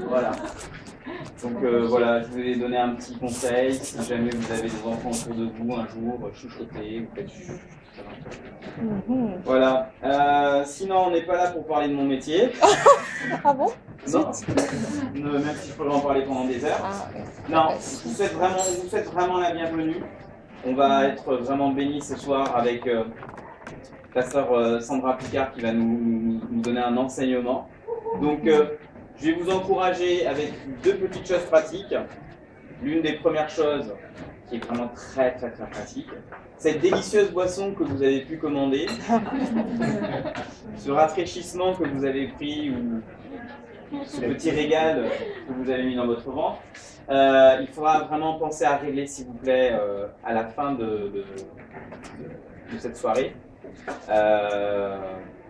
Voilà. Donc voilà, je vais donner un petit conseil. Si jamais vous avez des enfants autour de vous, un jour, chuchotez, vous faites chuchoter. Voilà. Sinon, on n'est pas là pour parler de mon métier. Ah bon? Non. Même si je pourrais en parler pendant des heures. Non, vous souhaite vraiment la bienvenue. On va être vraiment bénis ce soir avec pasteur Sandra Picard qui va nous donner un enseignement. Donc, je vais vous encourager avec deux petites choses pratiques. L'une des premières choses, qui est vraiment très pratique, cette délicieuse boisson que vous avez pu commander, ce rafraîchissement que vous avez pris ou ce petit régal que vous avez mis dans votre ventre, il faudra vraiment penser à régler, s'il vous plaît, à la fin de cette soirée,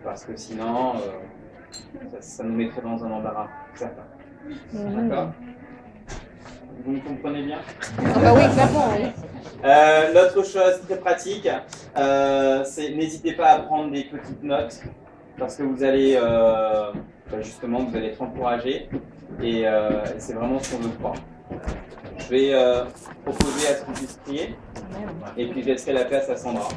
parce que sinon, ça nous mettrait dans un embarras certain. D'accord ? Vous me comprenez bien ? Ah bah oui, clairement, oui. L'autre chose très pratique, c'est n'hésitez pas à prendre des petites notes, parce que vous allez justement vous allez être encouragé et c'est vraiment ce qu'on veut croire. Je vais proposer à ce qu'on puisse prier et puis je laisserai la place à Sandra.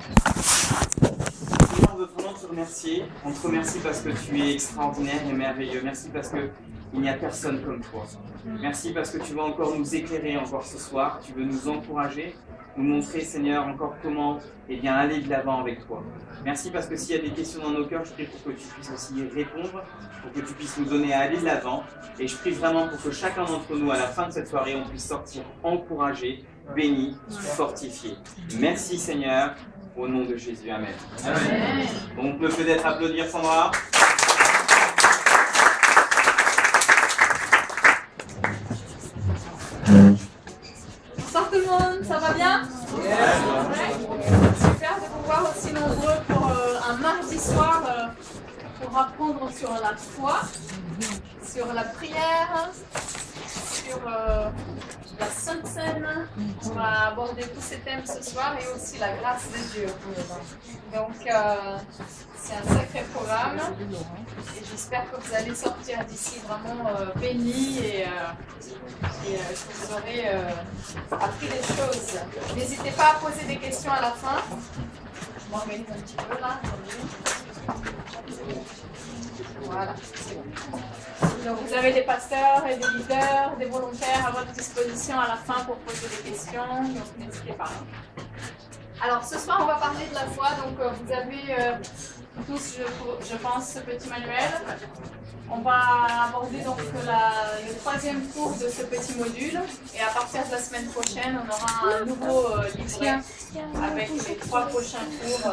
On veut vraiment te remercier. On te remercie parce que tu es extraordinaire et merveilleux. Merci parce que il n'y a personne comme toi. Merci parce que tu vas encore nous éclairer encore ce soir. Tu veux nous encourager, nous montrer, Seigneur, encore comment aller de l'avant avec toi. Merci parce que s'il y a des questions dans nos cœurs, je prie pour que tu puisses aussi y répondre, pour que tu puisses nous donner à aller de l'avant. Et je prie vraiment pour que chacun d'entre nous, à la fin de cette soirée, on puisse sortir encouragé, béni, fortifié. Merci Seigneur, au nom de Jésus. Amen. Amen. On peut peut-être applaudir Sandra. Bonsoir tout le monde, ça va bien? Super de vous voir aussi nombreux pour un mardi soir pour apprendre sur la foi, sur la prière, sur la Sainte Seine. On va aborder tous ces thèmes ce soir et aussi la grâce de Dieu. Donc c'est un sacré programme et j'espère que vous allez sortir d'ici vraiment bénis et que vous aurez appris des choses. N'hésitez pas à poser des questions à la fin. Je m'organise un petit peu là. Voilà, c'est bon. Donc vous avez des pasteurs et des leaders, des volontaires à votre disposition à la fin pour poser des questions, donc n'hésitez pas. Alors ce soir on va parler de la foi, donc vous avez tous, je pense, ce petit manuel. On va aborder donc le troisième cours de ce petit module et à partir de la semaine prochaine on aura un nouveau livret avec les 3 prochains cours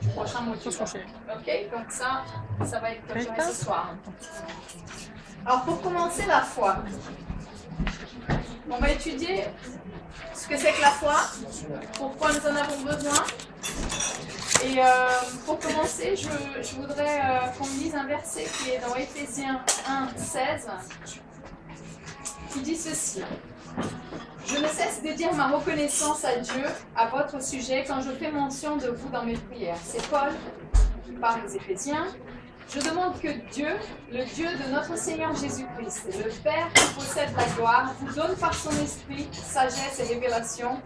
du prochain module. Ok, donc ça va être clôturé ce soir. Alors pour commencer la foi, on va étudier ce que c'est que la foi, pourquoi nous en avons besoin. Et pour commencer, je voudrais qu'on lise un verset qui est dans Éphésiens 1:16 qui dit ceci. Je ne cesse de dire ma reconnaissance à Dieu à votre sujet quand je fais mention de vous dans mes prières. C'est Paul qui parle aux Éphésiens. Je demande que Dieu, le Dieu de notre Seigneur Jésus-Christ, le Père qui possède la gloire, vous donne par son esprit sagesse et révélation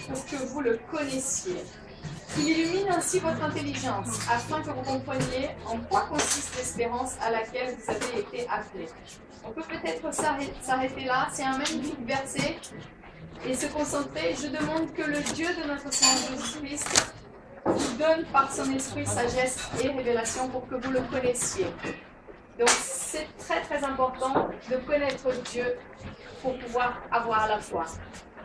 pour que vous le connaissiez. Qu'il illumine ainsi votre intelligence, afin que vous compreniez en quoi consiste l'espérance à laquelle vous avez été appelés. On peut peut-être s'arrêter là, c'est un magnifique verset, et se concentrer. Je demande que le Dieu de notre Seigneur Jésus-Christ vous donne par son esprit sagesse et révélation pour que vous le connaissiez. Donc c'est très important de connaître Dieu pour pouvoir avoir la foi.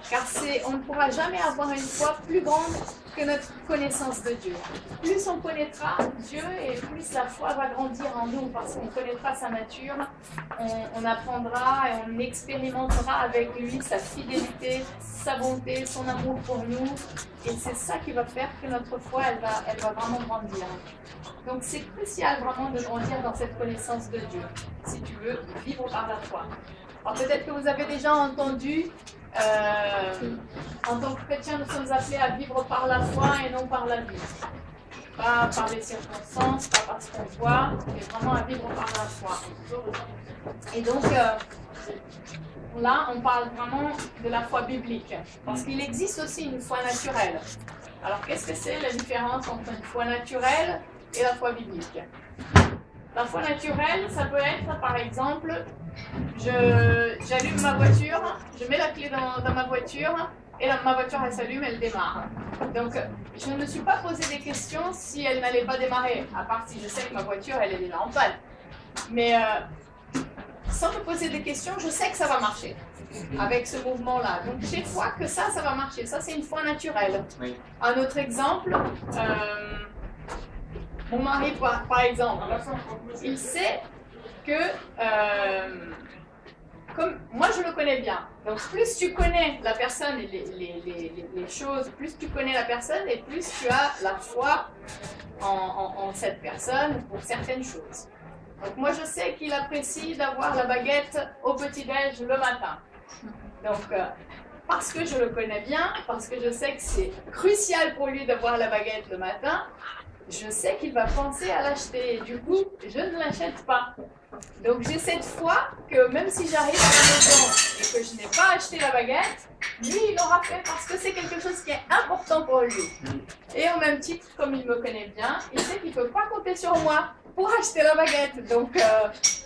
Car on ne pourra jamais avoir une foi plus grande que notre connaissance de Dieu. Plus on connaîtra Dieu et plus la foi va grandir en nous parce qu'on connaîtra sa nature, on apprendra et on expérimentera avec lui sa fidélité, sa bonté, son amour pour nous. Et c'est ça qui va faire que notre foi, elle va vraiment grandir. Donc c'est crucial vraiment de grandir dans cette connaissance de Dieu, si tu veux vivre par la foi. Alors peut-être que vous avez déjà entendu, en tant que chrétiens, nous sommes appelés à vivre par la foi et non par la vue. Pas par les circonstances, pas parce qu'on voit, mais vraiment à vivre par la foi. Et donc, là, on parle vraiment de la foi biblique, parce qu'il existe aussi une foi naturelle. Alors, qu'est-ce que c'est la différence entre une foi naturelle et la foi biblique? La foi naturelle, ça peut être, par exemple, j'allume ma voiture, je mets la clé dans ma voiture, et ma voiture, elle s'allume, elle démarre. Donc, je ne me suis pas posé des questions si elle n'allait pas démarrer, à part si je sais que ma voiture, elle est déjà en panne. Mais sans me poser des questions, je sais que ça va marcher avec ce mouvement-là. Donc, j'ai foi que ça va marcher. Ça, c'est une foi naturelle. Oui. Un autre exemple, mon mari, par exemple, il sait que, comme moi je le connais bien, donc plus tu connais la personne et les choses, plus tu connais la personne et plus tu as la foi en cette personne pour certaines choses. Donc moi je sais qu'il apprécie d'avoir la baguette au petit-déj le matin. Donc parce que je le connais bien, parce que je sais que c'est crucial pour lui d'avoir la baguette le matin, je sais qu'il va penser à l'acheter et du coup, je ne l'achète pas. Donc j'ai cette foi que même si j'arrive à la maison et que je n'ai pas acheté la baguette, lui il l'aura fait parce que c'est quelque chose qui est important pour lui. Et au même titre, comme il me connaît bien, il sait qu'il ne peut pas compter sur moi pour acheter la baguette. Donc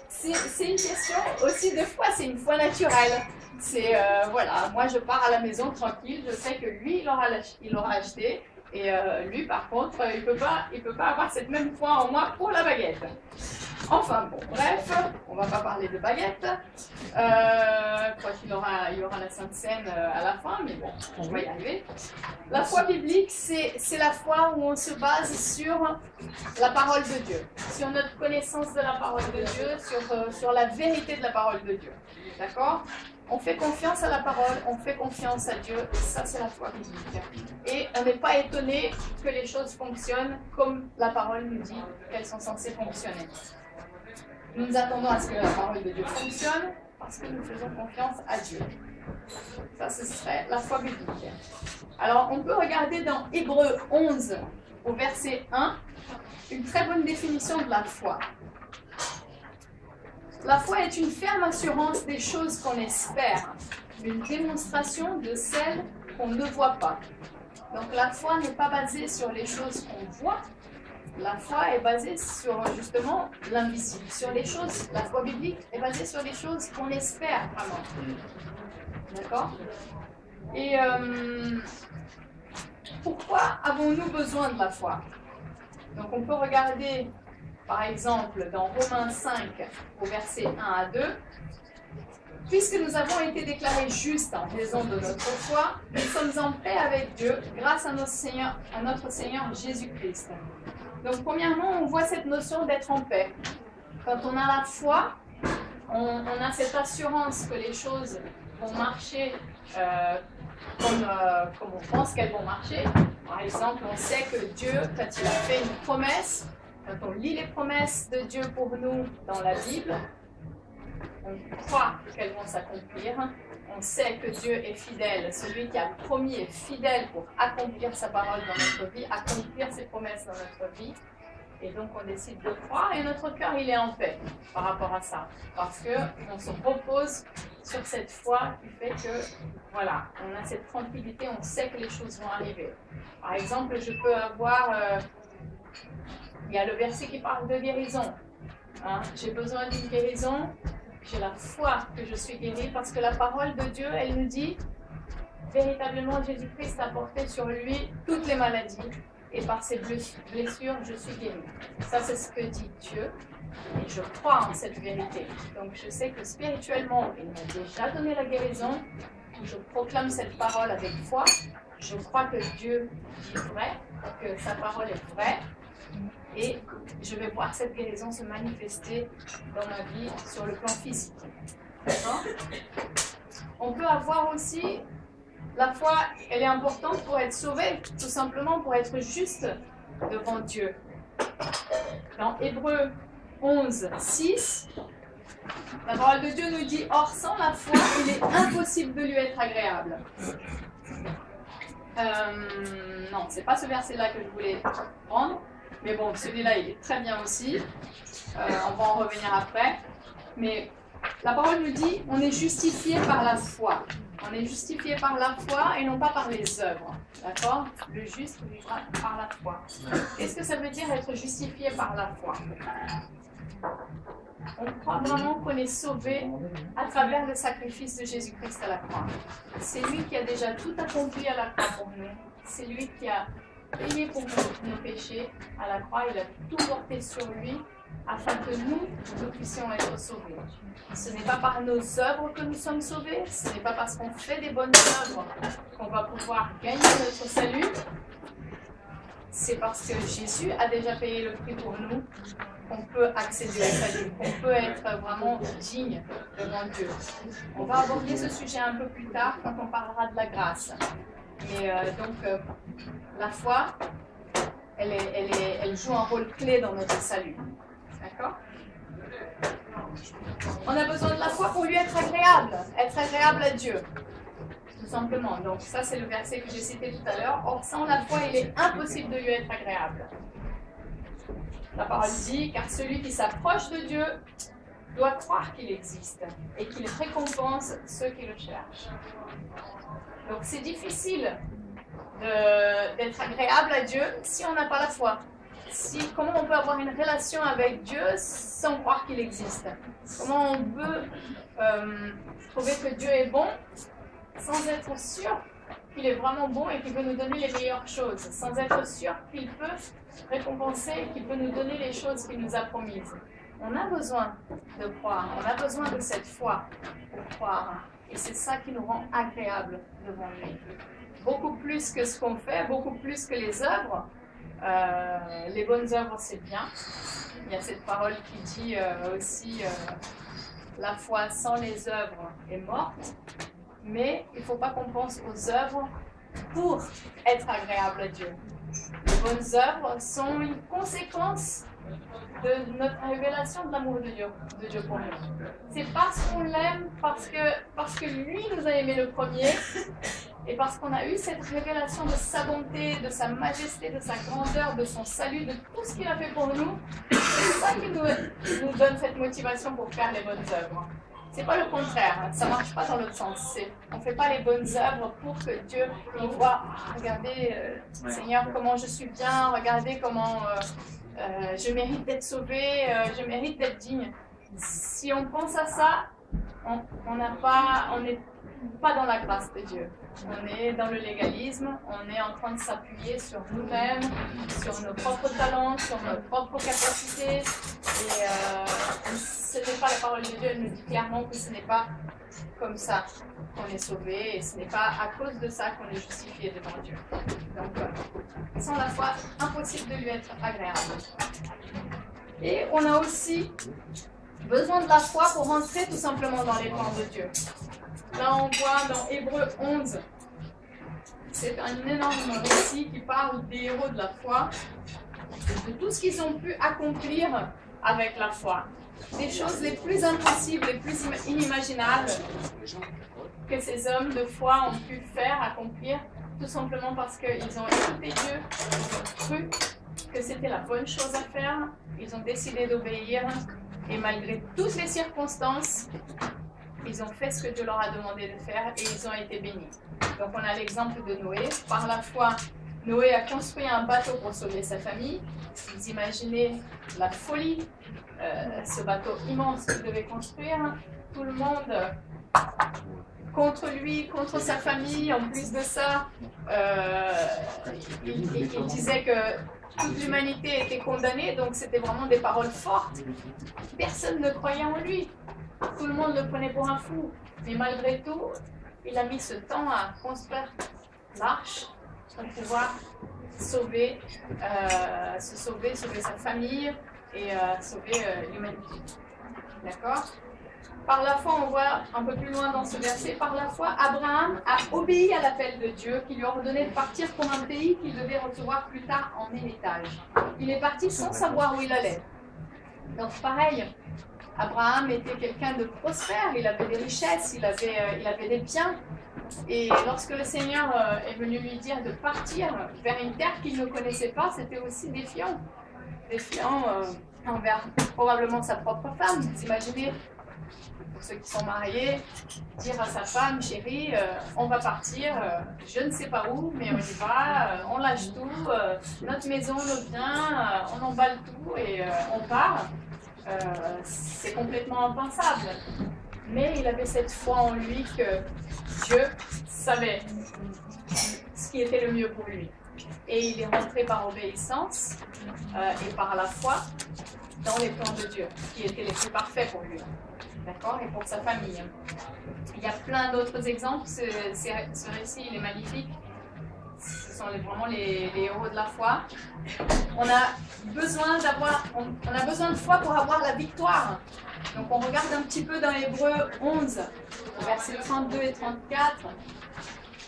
c'est une question aussi de foi, c'est une foi naturelle. C'est voilà, moi je pars à la maison tranquille, je sais que lui il aura acheté. Et lui, par contre, il peut pas avoir cette même foi en moi pour la baguette. Enfin, bon, bref, on va pas parler de baguette. Je crois qu'il y aura la Sainte Seine à la fin, mais bon, on va y arriver. La foi biblique, c'est la foi où on se base sur la parole de Dieu, sur notre connaissance de la parole de Dieu, sur la vérité de la parole de Dieu. D'accord ? On fait confiance à la parole, on fait confiance à Dieu, et ça c'est la foi biblique. Et on n'est pas étonné que les choses fonctionnent comme la parole nous dit qu'elles sont censées fonctionner. Nous nous attendons à ce que la parole de Dieu fonctionne parce que nous faisons confiance à Dieu. Ça, ce serait la foi biblique. Alors, on peut regarder dans Hébreux 11, au verset 1, une très bonne définition de la foi. La foi est une ferme assurance des choses qu'on espère, une démonstration de celles qu'on ne voit pas. Donc la foi n'est pas basée sur les choses qu'on voit, la foi est basée sur justement l'invisible, sur les choses, la foi biblique est basée sur les choses qu'on espère vraiment. D'accord ? Et pourquoi avons-nous besoin de la foi ? Donc on peut regarder par exemple dans Romains 5 au verset 1 à 2. Puisque nous avons été déclarés justes en raison de notre foi, nous sommes en paix avec Dieu grâce à notre Seigneur Jésus-Christ. Donc premièrement, on voit cette notion d'être en paix. Quand on a la foi, on a cette assurance que les choses vont marcher comme on pense qu'elles vont marcher. Par exemple, on sait que Dieu, quand il a fait une promesse, quand on lit les promesses de Dieu pour nous dans la Bible, on croit qu'elles vont s'accomplir. On sait que Dieu est fidèle. Celui qui a promis est fidèle pour accomplir sa parole dans notre vie, accomplir ses promesses dans notre vie. Et donc on décide de croire et notre cœur il est en paix par rapport à ça. Parce qu'on se repose sur cette foi qui fait que, voilà, on a cette tranquillité, on sait que les choses vont arriver. Par exemple, je peux avoir... il y a le verset qui parle de guérison. Hein, j'ai besoin d'une guérison. J'ai la foi que je suis guérie parce que la parole de Dieu, elle nous dit véritablement Jésus-Christ a porté sur lui toutes les maladies et par ses blessures, je suis guérie. Ça, c'est ce que dit Dieu et je crois en cette vérité. Donc, je sais que spirituellement, il m'a déjà donné la guérison. Je proclame cette parole avec foi. Je crois que Dieu dit vrai, que sa parole est vraie. Et je vais voir cette guérison se manifester dans ma vie sur le plan physique. D'accord ? On peut avoir aussi, la foi, elle est importante pour être sauvé, tout simplement pour être juste devant Dieu. Dans Hébreux 11, 6, la parole de Dieu nous dit « Or, sans la foi, il est impossible de lui être agréable. » Non, c'est pas ce verset-là que je voulais prendre. Mais bon, celui-là, il est très bien aussi. On va en revenir après. Mais la parole nous dit, on est justifié par la foi. On est justifié par la foi et non pas par les œuvres. D'accord? Le juste vivra par la foi. Qu'est-ce que ça veut dire être justifié par la foi? On croit vraiment qu'on est sauvé à travers le sacrifice de Jésus-Christ à la croix. C'est lui qui a déjà tout accompli à la croix pour nous. C'est lui qui a payé pour nos péchés à la croix. Il a tout porté sur lui afin que nous puissions être sauvés. Ce n'est pas par nos œuvres que nous sommes sauvés. Ce n'est pas parce qu'on fait des bonnes œuvres qu'on va pouvoir gagner notre salut. C'est parce que Jésus a déjà payé le prix pour nous qu'on peut accéder au salut, qu'on peut être vraiment digne devant Dieu. On va aborder ce sujet un peu plus tard quand on parlera de la grâce. Mais la foi, elle joue un rôle clé dans notre salut. D'accord? On a besoin de la foi pour lui être agréable à Dieu. Tout simplement. Donc ça, c'est le verset que j'ai cité tout à l'heure. Or, sans la foi, il est impossible de lui être agréable. La parole dit, car celui qui s'approche de Dieu doit croire qu'il existe et qu'il récompense ceux qui le cherchent. Donc c'est difficile d'être agréable à Dieu si on n'a pas la foi. Comment on peut avoir une relation avec Dieu sans croire qu'il existe? Comment on peut trouver que Dieu est bon sans être sûr qu'il est vraiment bon et qu'il peut nous donner les meilleures choses, sans être sûr qu'il peut récompenser, qu'il peut nous donner les choses qu'il nous a promises? On a besoin de croire, on a besoin de cette foi pour croire. Et c'est ça qui nous rend agréables devant lui. Beaucoup plus que ce qu'on fait, beaucoup plus que les œuvres. Les bonnes œuvres, c'est bien. Il y a cette parole qui dit aussi la foi sans les œuvres est morte. Mais il ne faut pas qu'on pense aux œuvres pour être agréable à Dieu. Les bonnes œuvres sont une conséquence de notre révélation de l'amour de Dieu pour nous. C'est parce qu'on l'aime, parce que lui nous a aimés le premier, et parce qu'on a eu cette révélation de sa bonté, de sa majesté, de sa grandeur, de son salut, de tout ce qu'il a fait pour nous. C'est ça qui nous donne cette motivation pour faire les bonnes œuvres. C'est pas le contraire, ça marche pas dans l'autre sens. On fait pas les bonnes œuvres pour que Dieu nous voit. Regardez, Seigneur, comment je suis bien. Regardez comment je mérite d'être sauvé. Je mérite d'être digne. Si on pense à ça, on n'est pas dans la grâce de Dieu. On est dans le légalisme. On est en train de s'appuyer sur nous-mêmes, sur nos propres talents, sur nos propres capacités. Et ce n'est pas la parole de Dieu. Elle nous dit clairement que ce n'est pas comme ça qu'on est sauvé et ce n'est pas à cause de ça qu'on est justifié devant Dieu. Donc, sans la foi, impossible de lui être agréable. Et on a aussi besoin de la foi pour rentrer tout simplement dans les plans de Dieu. Là, on voit dans Hébreux 11, c'est un énorme récit qui parle des héros de la foi, de tout ce qu'ils ont pu accomplir avec la foi. Des choses les plus impossibles, les plus inimaginables que ces hommes de foi ont pu faire, accomplir, tout simplement parce qu'ils ont écouté Dieu, ils ont cru que c'était la bonne chose à faire, ils ont décidé d'obéir, et malgré toutes les circonstances, ils ont fait ce que Dieu leur a demandé de faire et ils ont été bénis. Donc on a l'exemple de Noé. Par la foi, Noé a construit un bateau pour sauver sa famille. Vous imaginez la folie, ce bateau immense qu'il devait construire. Tout le monde contre lui, contre sa famille. En plus de ça, il disait que toute l'humanité était condamnée, donc c'était vraiment des paroles fortes. Personne ne croyait en lui. Tout le monde le prenait pour un fou. Mais malgré tout, il a mis ce temps à construire l'arche pour pouvoir sauver sa famille et sauver l'humanité. D'accord? Par la foi, on voit un peu plus loin dans ce verset, par la foi, Abraham a obéi à l'appel de Dieu qui lui ordonnait de partir pour un pays qu'il devait recevoir plus tard en héritage. Il est parti sans savoir où il allait. Donc pareil, Abraham était quelqu'un de prospère, il avait des richesses, il avait des biens. Et lorsque le Seigneur est venu lui dire de partir vers une terre qu'il ne connaissait pas, c'était aussi défiant. défiant envers probablement sa propre femme. Vous imaginez, pour ceux qui sont mariés, dire à sa femme, chérie, on va partir, je ne sais pas où, mais on y va, on lâche tout, notre maison, nos biens, on emballe tout et on part. C'est complètement impensable. Mais il avait cette foi en lui que Dieu savait ce qui était le mieux pour lui. Et il est rentré par obéissance et par la foi dans les plans de Dieu, qui étaient les plus parfaits pour lui. D'accord? Et pour sa famille. Il y a plein d'autres exemples. Ce récit, il est magnifique. Ce sont vraiment les héros de la foi. On a besoin de foi pour avoir la victoire. Donc on regarde un petit peu dans Hébreux 11, versets 32 et 34.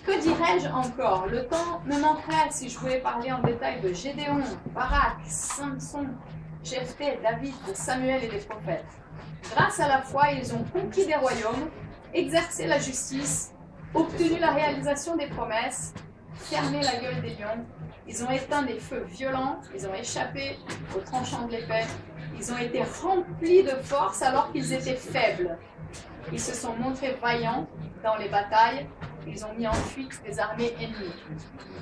Que dirais-je encore? Le temps me manquerait si je voulais parler en détail de Gédéon, Barak, Samson, Jephthé, David, de Samuel et des prophètes. Grâce à la foi, ils ont conquis des royaumes, exercé la justice, obtenu la réalisation des promesses, fermé la gueule des lions. Ils ont éteint des feux violents, ils ont échappé aux tranchants de l'épée. Ils ont été remplis de force alors qu'ils étaient faibles. Ils se sont montrés vaillants dans les batailles. Ils ont mis en fuite des armées ennemies.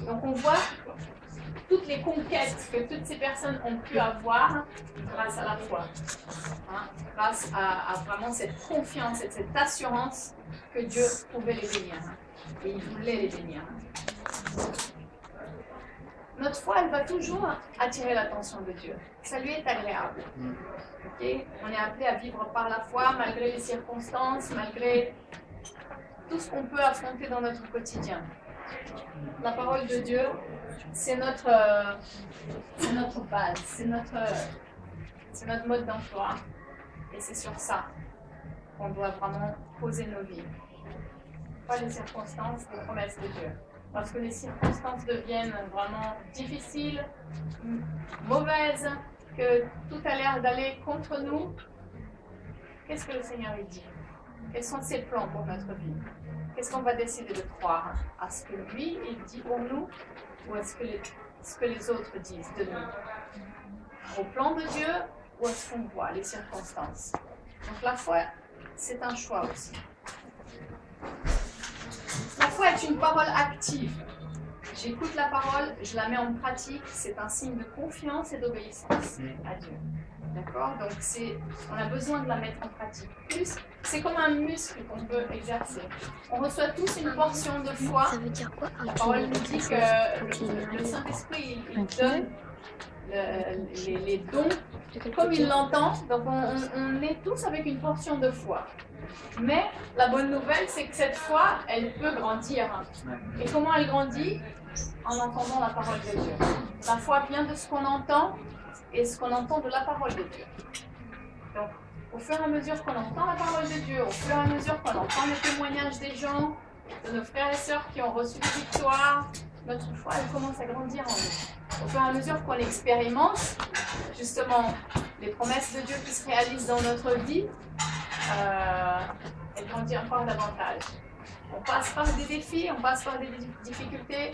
Donc on voit toutes les conquêtes que toutes ces personnes ont pu avoir grâce à la foi. Grâce à vraiment cette confiance et cette assurance que Dieu pouvait les bénir. Et il voulait les bénir. Notre foi, elle va toujours attirer l'attention de Dieu. Ça lui est agréable. Okay? On est appelé à vivre par la foi, malgré les circonstances, malgré tout ce qu'on peut affronter dans notre quotidien. La parole de Dieu, c'est notre base, c'est notre mode d'emploi. Et c'est sur ça qu'on doit vraiment poser nos vies. Pas les circonstances, les promesses de Dieu. Parce que les circonstances deviennent vraiment difficiles, mauvaises, que tout a l'air d'aller contre nous. Qu'est-ce que le Seigneur lui dit? Quels sont ses plans pour notre vie? Qu'est-ce qu'on va décider de croire? À ce que lui, il dit pour nous, ou à ce que les autres disent de nous? Au plan de Dieu, ou à ce qu'on voit, les circonstances? Donc la foi, c'est un choix aussi. La foi est une parole active. J'écoute la parole, je la mets en pratique, c'est un signe de confiance et d'obéissance à Dieu. D'accord? Donc on a besoin de la mettre en pratique. Plus, c'est comme un muscle qu'on peut exercer. On reçoit tous une portion de foi. Ça veut dire quoi? La parole nous dit que le Saint-Esprit, il donne les dons comme il l'entend. Donc on est tous avec une portion de foi. Mais la bonne nouvelle, c'est que cette foi, elle peut grandir. Et comment elle grandit? En entendant la parole de Dieu. La foi vient de ce qu'on entend et ce qu'on entend de la parole de Dieu. Donc, au fur et à mesure qu'on entend la parole de Dieu, au fur et à mesure qu'on entend les témoignages des gens, de nos frères et sœurs qui ont reçu des victoires, notre foi, elle commence à grandir en nous. Au fur et à mesure qu'on expérimente, justement, les promesses de Dieu qui se réalisent dans notre vie, elle grandit encore davantage. On passe par des défis, on passe par des difficultés.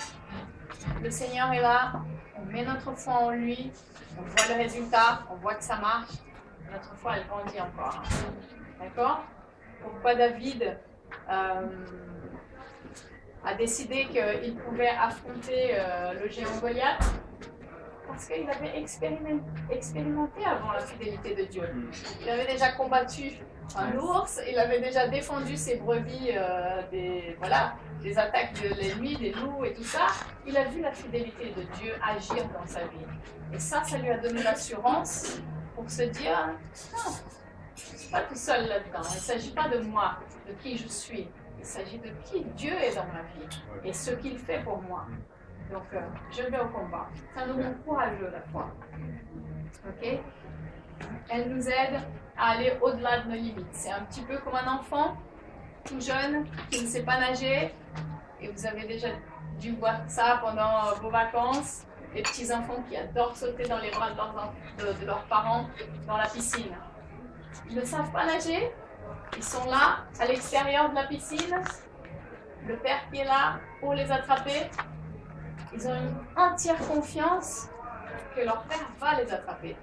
Le Seigneur est là, on met notre foi en lui, on voit le résultat, on voit que ça marche. Notre foi, elle grandit encore. D'accord? Pourquoi David a décidé qu'il pouvait affronter le géant Goliath? Parce qu'il avait expérimenté avant la fidélité de Dieu. Il avait déjà combattu un ours, il avait déjà défendu ses brebis des attaques de l'ennemi, des loups et tout ça. Il a vu la fidélité de Dieu agir dans sa vie. Et ça lui a donné l'assurance pour se dire, non, je ne suis pas tout seul là-dedans. Il ne s'agit pas de moi, de qui je suis. Il s'agit de qui Dieu est dans ma vie et ce qu'il fait pour moi. Donc, je vais au combat. Ça nous rend courageux, la foi. Ok? Elle nous aide à aller au-delà de nos limites. C'est un petit peu comme un enfant tout jeune qui ne sait pas nager. Et vous avez déjà dû voir ça pendant vos vacances. Les petits-enfants qui adorent sauter dans les bras de leurs parents dans la piscine. Ils ne savent pas nager. Ils sont là, à l'extérieur de la piscine. Le père qui est là pour les attraper. Ils ont une entière confiance que leur père va les attraper.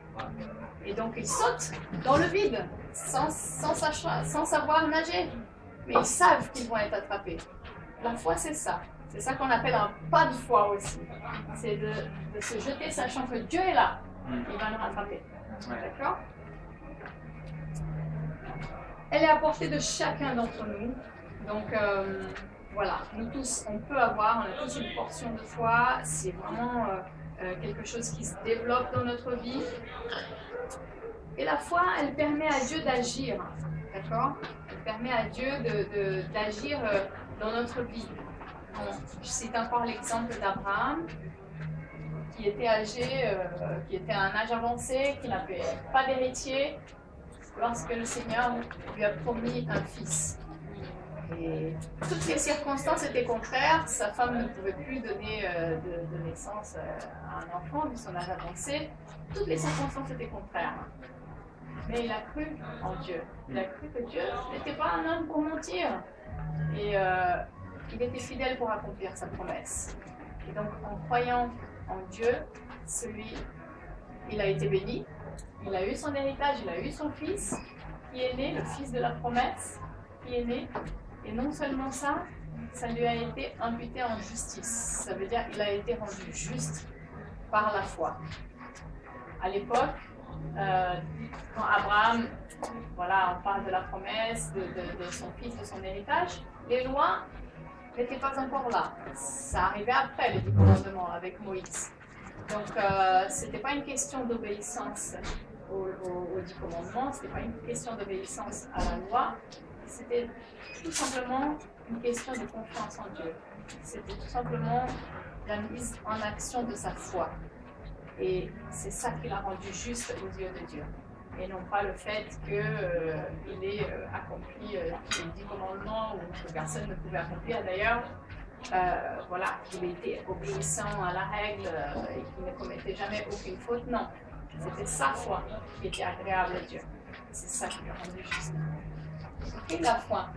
Et donc ils sautent dans le vide, sans savoir nager. Mais ils savent qu'ils vont être attrapés. La foi, c'est ça. C'est ça qu'on appelle un pas de foi aussi. C'est de se jeter sachant que Dieu est là. Il va nous rattraper. D'accord? Elle est à portée de chacun d'entre nous. Donc, voilà, nous tous, on a tous une portion de foi. C'est vraiment quelque chose qui se développe dans notre vie. Et la foi, elle permet à Dieu d'agir. D'accord? Elle permet à Dieu d'agir dans notre vie. Bon, je cite encore l'exemple d'Abraham, qui était âgé, qui était à un âge avancé, qui n'avait pas d'héritier, lorsque le Seigneur lui a promis un fils. Et toutes les circonstances étaient contraires. Sa femme ne pouvait plus donner de naissance à un enfant, vu son âge avancé. Toutes les circonstances étaient contraires. Mais il a cru en Dieu. Il a cru que Dieu n'était pas un homme pour mentir. Et il était fidèle pour accomplir sa promesse. Et donc, en croyant en Dieu, il a été béni. Il a eu son héritage, il a eu son fils, qui est né, le fils de la promesse, qui est né. Et non seulement ça, ça lui a été imputé en justice. Ça veut dire qu'il a été rendu juste par la foi. À l'époque, quand Abraham, voilà, on parle de la promesse, de son fils, de son héritage, les lois n'étaient pas encore là. Ça arrivait après les 10 commandements avec Moïse. Donc, ce n'était pas une question d'obéissance aux 10 commandements, ce n'était pas une question d'obéissance à la loi, c'était tout simplement une question de confiance en Dieu. C'était tout simplement la mise en action de sa foi. Et c'est ça qui l'a rendu juste aux yeux de Dieu. Et non pas le fait qu'il ait accompli les 10 commandements ou que personne ne pouvait accomplir d'ailleurs. Voilà, qu'il était obéissant à la règle et qu'il ne commettait jamais aucune faute. Non, c'était sa foi qui était agréable à Dieu. C'est ça qui l'a rendu juste. Et la foi.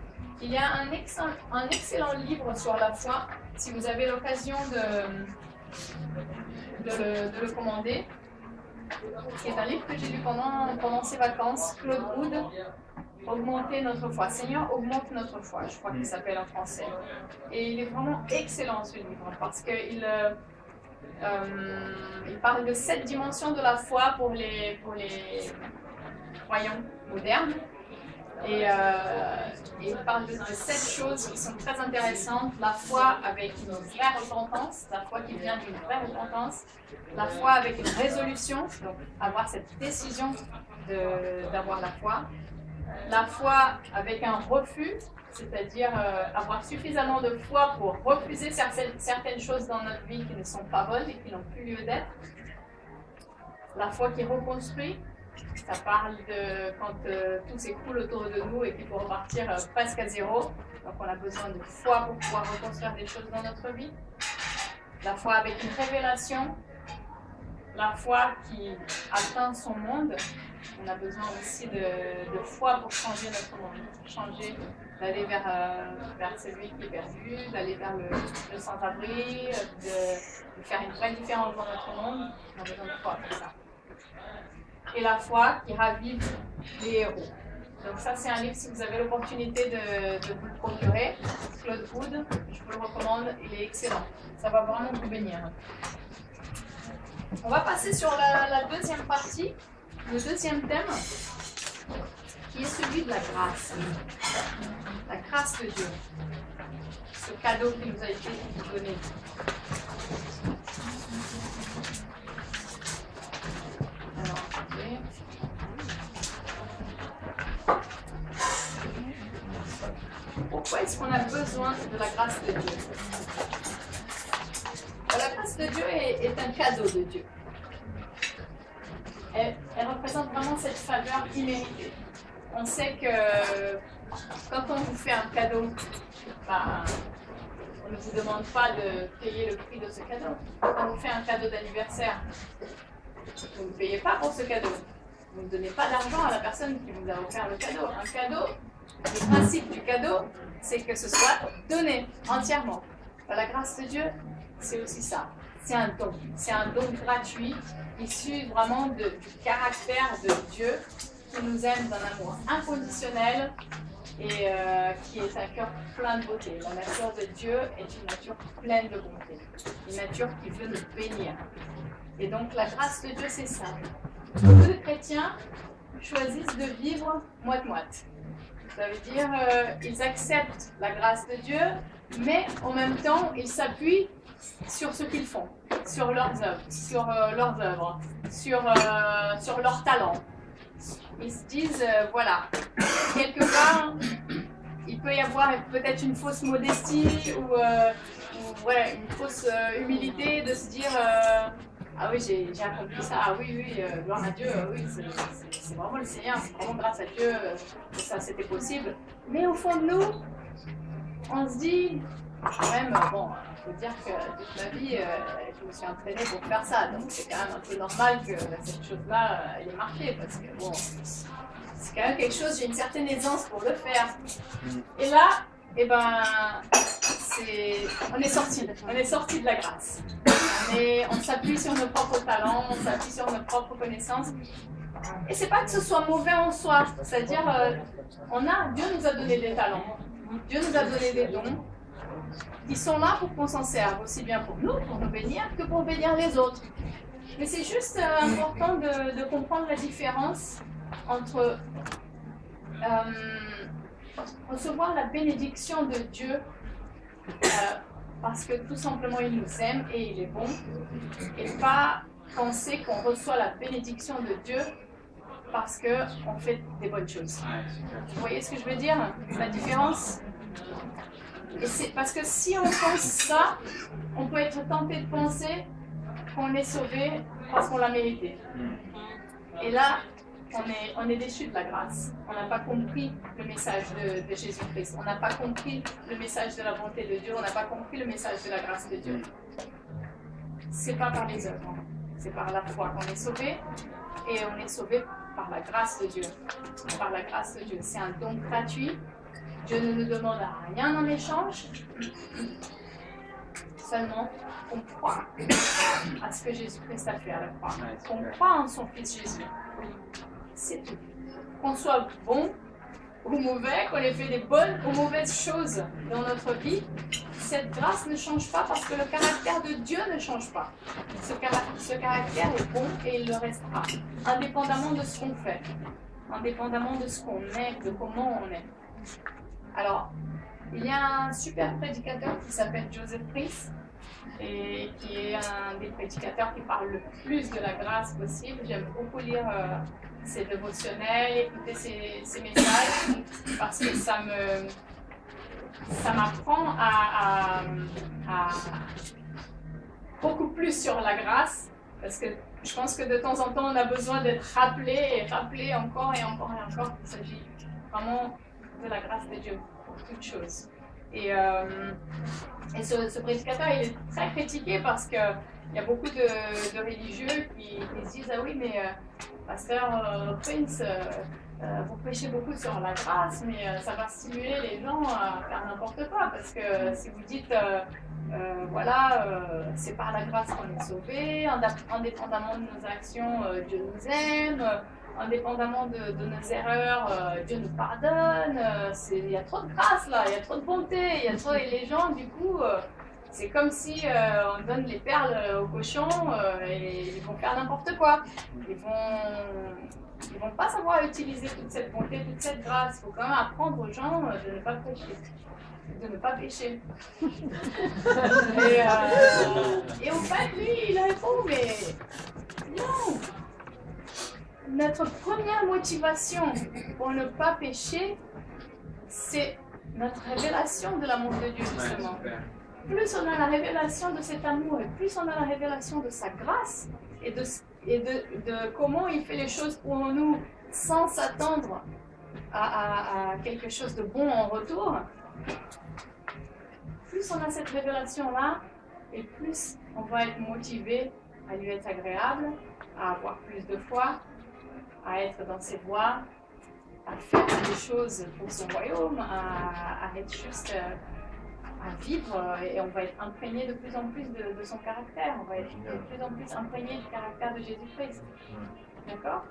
Il y a un excellent livre sur la foi. Si vous avez l'occasion de le commander, c'est un livre que j'ai lu pendant ces vacances, Claude Wood, Augmenter notre foi. Seigneur, augmente notre foi, je crois qu'il s'appelle en français. Et il est vraiment excellent ce livre parce qu'il parle de 7 dimensions de la foi pour les croyants modernes. Et il parle de 7 choses qui sont très intéressantes. La foi avec une vraie repentance, la foi qui vient d'une vraie repentance, la foi avec une résolution, donc avoir cette décision d'avoir la foi. La foi avec un refus, c'est-à-dire avoir suffisamment de foi pour refuser certaines choses dans notre vie qui ne sont pas bonnes et qui n'ont plus lieu d'être. La foi qui reconstruit, ça parle de quand tout s'écroule autour de nous et qu'il faut repartir presque à zéro. Donc on a besoin de foi pour pouvoir reconstruire des choses dans notre vie. La foi avec une révélation, la foi qui atteint son monde. On a besoin aussi de foi pour changer notre monde, d'aller vers celui qui est perdu, d'aller vers le sans-abri, de faire une vraie différence dans notre monde. On a besoin de foi pour ça. Et la foi qui ravive les héros. Donc ça, c'est un livre, si vous avez l'opportunité de vous le procurer, Claude Wood, je vous le recommande, il est excellent. Ça va vraiment vous bénir. On va passer sur la deuxième partie. Le deuxième thème, qui est celui de la grâce. La grâce de Dieu. Ce cadeau qui nous a été donné. Alors, okay. Pourquoi est-ce qu'on a besoin de la grâce de Dieu? La grâce de Dieu est un cadeau de Dieu. Elle représente vraiment cette faveur imméritée. On sait que quand on vous fait un cadeau, on ne vous demande pas de payer le prix de ce cadeau. Quand on vous fait un cadeau d'anniversaire, vous ne payez pas pour ce cadeau. Vous ne donnez pas d'argent à la personne qui vous a offert le cadeau. Un cadeau, le principe du cadeau, c'est que ce soit donné entièrement. La grâce de Dieu, c'est aussi ça. c'est un don gratuit, issu vraiment du caractère de Dieu, qui nous aime d'un amour inconditionnel et qui est un cœur plein de beauté. La nature de Dieu est une nature pleine de bonté, une nature qui veut nous bénir. Et donc la grâce de Dieu, c'est ça. Beaucoup de chrétiens choisissent de vivre moite-moite. Ça veut dire ils acceptent la grâce de Dieu, mais en même temps, ils s'appuient sur ce qu'ils font, sur leurs œuvres, sur leurs talents. Ils se disent, voilà, quelque part, il peut y avoir peut-être une fausse modestie ou ouais, une fausse humilité de se dire, ah oui, j'ai accompli ça, ah oui, gloire à Dieu, oui, c'est vraiment le Seigneur, c'est vraiment grâce à Dieu que ça c'était possible. Mais au fond de nous, on se dit, quand même, bon, il faut dire que toute ma vie, je me suis entraînée pour faire ça, donc c'est quand même un peu normal que cette chose-là, elle ait marché, parce que bon, c'est quand même quelque chose, j'ai une certaine aisance pour le faire. Et là, eh ben, on est sorti de la grâce. On s'appuie sur nos propres talents, on s'appuie sur nos propres connaissances. Et c'est pas que ce soit mauvais en soi, c'est-à-dire, Dieu nous a donné des talents, Dieu nous a donné des dons, qui sont là pour qu'on s'en serve, aussi bien pour nous, pour nous bénir, que pour bénir les autres. Mais c'est juste important de comprendre la différence entre recevoir la bénédiction de Dieu parce que tout simplement il nous aime et il est bon, et pas penser qu'on reçoit la bénédiction de Dieu parce qu'on fait des bonnes choses. Vous voyez ce que je veux dire? La différence? Et c'est parce que si on pense ça, on peut être tenté de penser qu'on est sauvé parce qu'on l'a mérité. Et là, on est déçu de la grâce. On n'a pas compris le message de Jésus-Christ. On n'a pas compris le message de la bonté de Dieu. On n'a pas compris le message de la grâce de Dieu. C'est pas par les œuvres. C'est par la foi qu'on est sauvé. Et on est sauvé par la grâce de Dieu. Par la grâce de Dieu. C'est un don gratuit. Dieu ne nous demande rien en échange. Seulement, on croit à ce que Jésus-Christ a fait à la croix. On croit en son Fils Jésus. C'est tout. Qu'on soit bon ou mauvais, qu'on ait fait des bonnes ou mauvaises choses dans notre vie, cette grâce ne change pas parce que le caractère de Dieu ne change pas. Ce caractère est bon et il le restera, indépendamment de ce qu'on fait, indépendamment de ce qu'on est, de comment on est. Alors, il y a un super prédicateur qui s'appelle Joseph Prince et qui est un des prédicateurs qui parle le plus de la grâce possible. J'aime beaucoup lire ses dévotionnels, écouter ses messages parce que ça m'apprend à beaucoup plus sur la grâce, parce que je pense que de temps en temps on a besoin d'être rappelé et rappelé encore et encore et encore qu'il s'agit vraiment de la grâce de Dieu pour toutes choses. Et ce prédicateur, il est très critiqué parce qu'il y a beaucoup de religieux qui se disent « Ah oui, mais pasteur Prince, vous prêchez beaucoup sur la grâce, mais ça va stimuler les gens à faire n'importe quoi. Parce que si vous dites, c'est par la grâce qu'on est sauvé, indépendamment de nos actions, Dieu nous aime. Indépendamment de nos erreurs, Dieu nous pardonne, il y a trop de grâce là, il y a trop de bonté, et les gens du coup, c'est comme si on donne les perles aux cochons et ils vont faire n'importe quoi. Ils vont pas savoir utiliser toute cette bonté, toute cette grâce. Il faut quand même apprendre aux gens de ne pas pécher. De ne pas pécher. Et au fait, lui, il répond, mais non! Notre première motivation pour ne pas pécher, c'est notre révélation de l'amour de Dieu, justement. Plus on a la révélation de cet amour et plus on a la révélation de sa grâce et de comment il fait les choses pour nous sans s'attendre à quelque chose de bon en retour, plus on a cette révélation-là et plus on va être motivé à lui être agréable, à avoir plus de foi, à être dans ses voies, à faire des choses pour son royaume, à être juste, vivre et on va être imprégné de plus en plus de son caractère. On va être de plus en plus imprégné du caractère de Jésus-Christ. D'accord?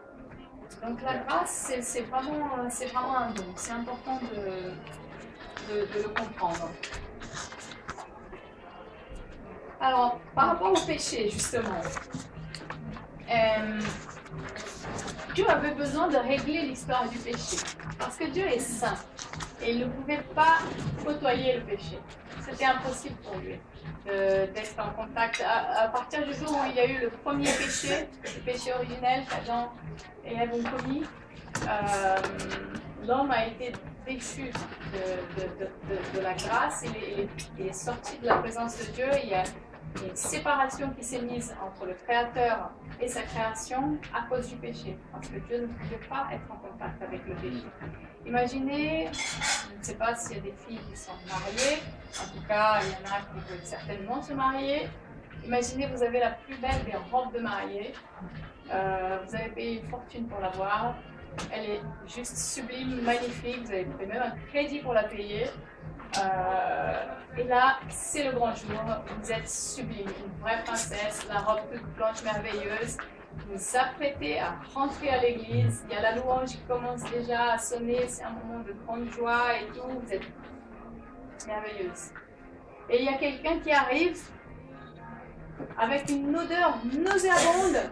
Donc la grâce, c'est vraiment un don. C'est important de le comprendre. Alors, par rapport au péché, justement, Dieu avait besoin de régler l'histoire du péché. Parce que Dieu est saint. Et il ne pouvait pas côtoyer le péché. C'était impossible pour lui d'être en contact. À partir du jour où il y a eu le premier péché, le péché originel qu'Adam et Ève ont commis, l'homme a été déchu de la grâce, il est sorti de la présence de Dieu. Il y a une séparation qui s'est mise entre le Créateur et sa création à cause du péché, parce que Dieu ne pouvait pas être en contact avec le péché. Imaginez, je ne sais pas s'il y a des filles qui sont mariées, en tout cas il y en a qui veulent certainement se marier. Imaginez, vous avez la plus belle des robes de mariée, vous avez payé une fortune pour l'avoir, elle est juste sublime, magnifique, vous avez pris même un crédit pour la payer. Et là, c'est le grand jour, vous êtes sublime, une vraie princesse, la robe toute blanche merveilleuse, vous vous apprêtez à rentrer à l'église, il y a la louange qui commence déjà à sonner, c'est un moment de grande joie et tout, vous êtes merveilleuse. Et il y a quelqu'un qui arrive avec une odeur nauséabonde,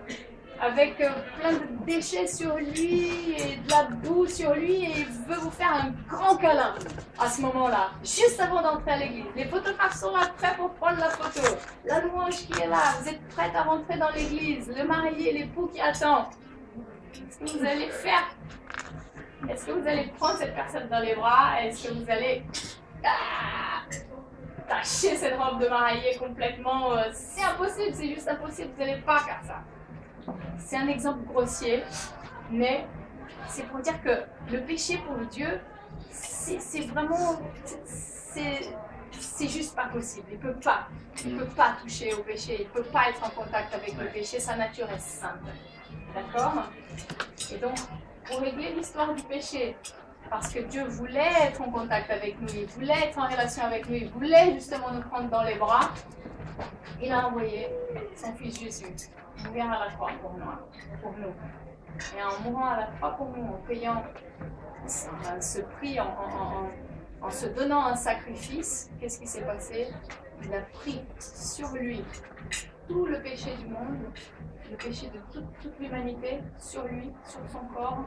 avec plein de déchets sur lui et de la boue sur lui, et il veut vous faire un grand câlin à ce moment-là, juste avant d'entrer à l'église. Les photographes sont là, prêts pour prendre la photo. La louange qui est là, vous êtes prêts à rentrer dans l'église. Le marié, l'époux qui attend. Qu'est-ce que vous allez faire? Est-ce que vous allez prendre cette personne dans les bras? Est-ce que vous allez tâcher cette robe de mariée complètement? C'est impossible, c'est juste impossible, vous n'allez pas faire ça. C'est un exemple grossier, mais c'est pour dire que le péché pour Dieu, c'est vraiment, c'est juste pas possible. Il peut pas toucher au péché, il peut pas être en contact avec le péché, sa nature est sainte. D'accord? Et donc, pour régler l'histoire du péché, parce que Dieu voulait être en contact avec nous, il voulait être en relation avec nous, il voulait justement nous prendre dans les bras, il a envoyé son fils Jésus mourir à la croix pour nous. Et en mourant à la croix pour nous, en payant ce prix, en se donnant un sacrifice, qu'est-ce qui s'est passé? Il a pris sur lui tout le péché du monde, le péché de toute l'humanité, sur lui, sur son corps.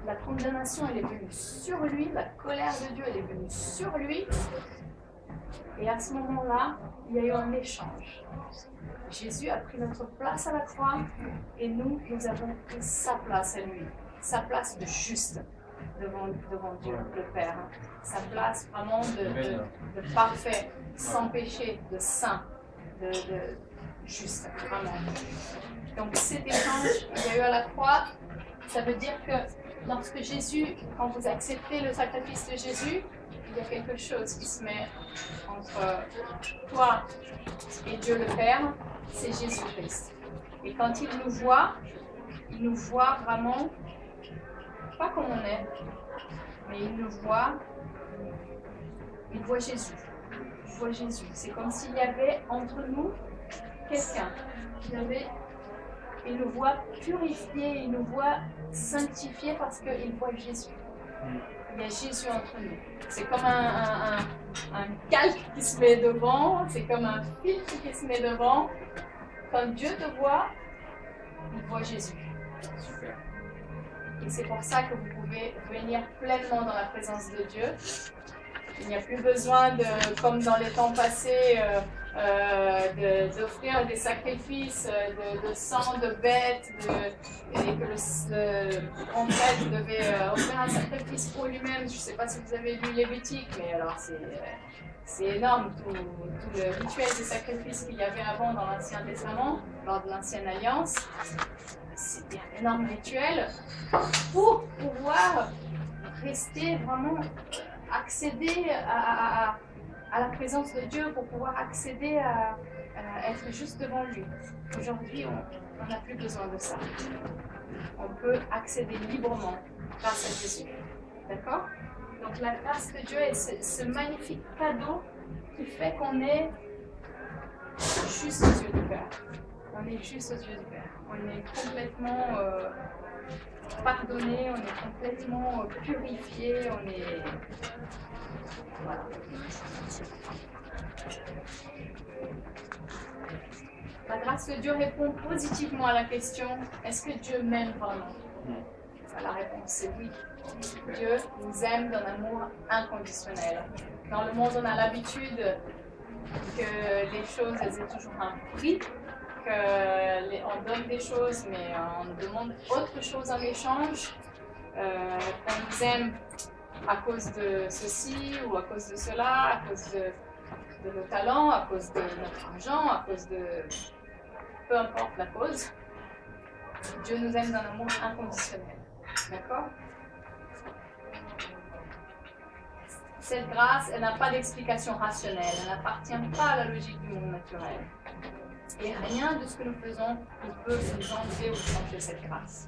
La condamnation, elle est venue sur lui, la colère de Dieu, elle est venue sur lui. Et à ce moment-là, il y a eu un échange. Jésus a pris notre place à la croix et nous avons pris sa place à lui, sa place de juste devant Dieu, le Père. Sa place vraiment de parfait, sans péché, de saint, de juste, vraiment. Donc cet échange qu'il y a eu à la croix, ça veut dire que lorsque Jésus, quand vous acceptez le sacrifice de Jésus, il y a quelque chose qui se met entre toi et Dieu le Père, c'est Jésus-Christ. Et quand il nous voit vraiment, pas comme on est, mais il voit Jésus. Il voit Jésus. C'est comme s'il y avait entre nous quelqu'un. Il nous voit purifié, il nous voit sanctifié parce qu'il voit Jésus. Il y a Jésus entre nous. C'est comme un calque qui se met devant, c'est comme un filtre qui se met devant. Quand Dieu te voit, il voit Jésus. Super. Et c'est pour ça que vous pouvez venir pleinement dans la présence de Dieu. Il n'y a plus besoin de, comme dans les temps passés, d'offrir des sacrifices de sang, de bêtes, et que le grand prêtre devait offrir un sacrifice pour lui-même. Je ne sais pas si vous avez lu Lévitique, mais alors c'est énorme, tout le rituel des sacrifices qu'il y avait avant dans l'Ancien Testament, lors de l'Ancienne Alliance. C'était un énorme rituel pour pouvoir rester vraiment, accéder à la présence de Dieu, pour pouvoir accéder à être juste devant lui. Aujourd'hui, on n'a plus besoin de ça. On peut accéder librement grâce à Jésus. D'accord? Donc la grâce de Dieu est ce magnifique cadeau qui fait qu'on est juste aux yeux du Père. On est juste aux yeux du Père. On est complètement pardonné, on est complètement purifié, on est... Voilà. La grâce de Dieu répond positivement à la question « Est-ce que Dieu m'aime vraiment ?» La réponse c'est oui. Dieu nous aime d'un amour inconditionnel. Dans le monde, on a l'habitude que les choses elles aient toujours un prix, qu'on donne des choses, mais on demande autre chose en échange. On nous aime à cause de ceci ou à cause de cela, à cause de nos talents, à cause de notre argent, à cause de... peu importe la cause. Dieu nous aime d'un amour inconditionnel. D'accord? Cette grâce, elle n'a pas d'explication rationnelle, elle n'appartient pas à la logique du monde naturel. Et rien de ce que nous faisons ne peut nous enlever ou changer cette grâce.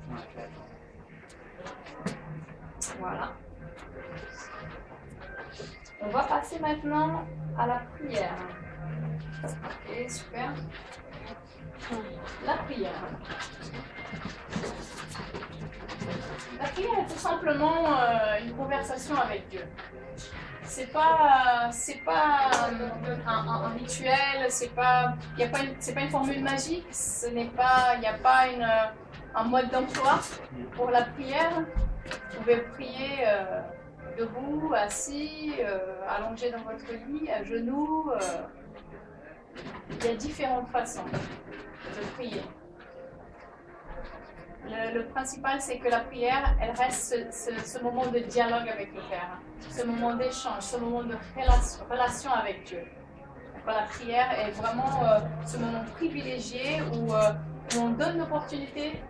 Voilà. On va passer maintenant à la prière. Ok, super. La prière. La prière est tout simplement une conversation avec Dieu. C'est pas un rituel, c'est pas une formule magique, il n'y a pas un mode d'emploi pour la prière. Vous pouvez prier debout, assis, allongé dans votre lit, à genoux. Il y a différentes façons de prier. Le principal, c'est que la prière, elle reste ce moment de dialogue avec le Père, ce moment d'échange, ce moment de relation avec Dieu. La prière est vraiment ce moment privilégié où on donne l'opportunité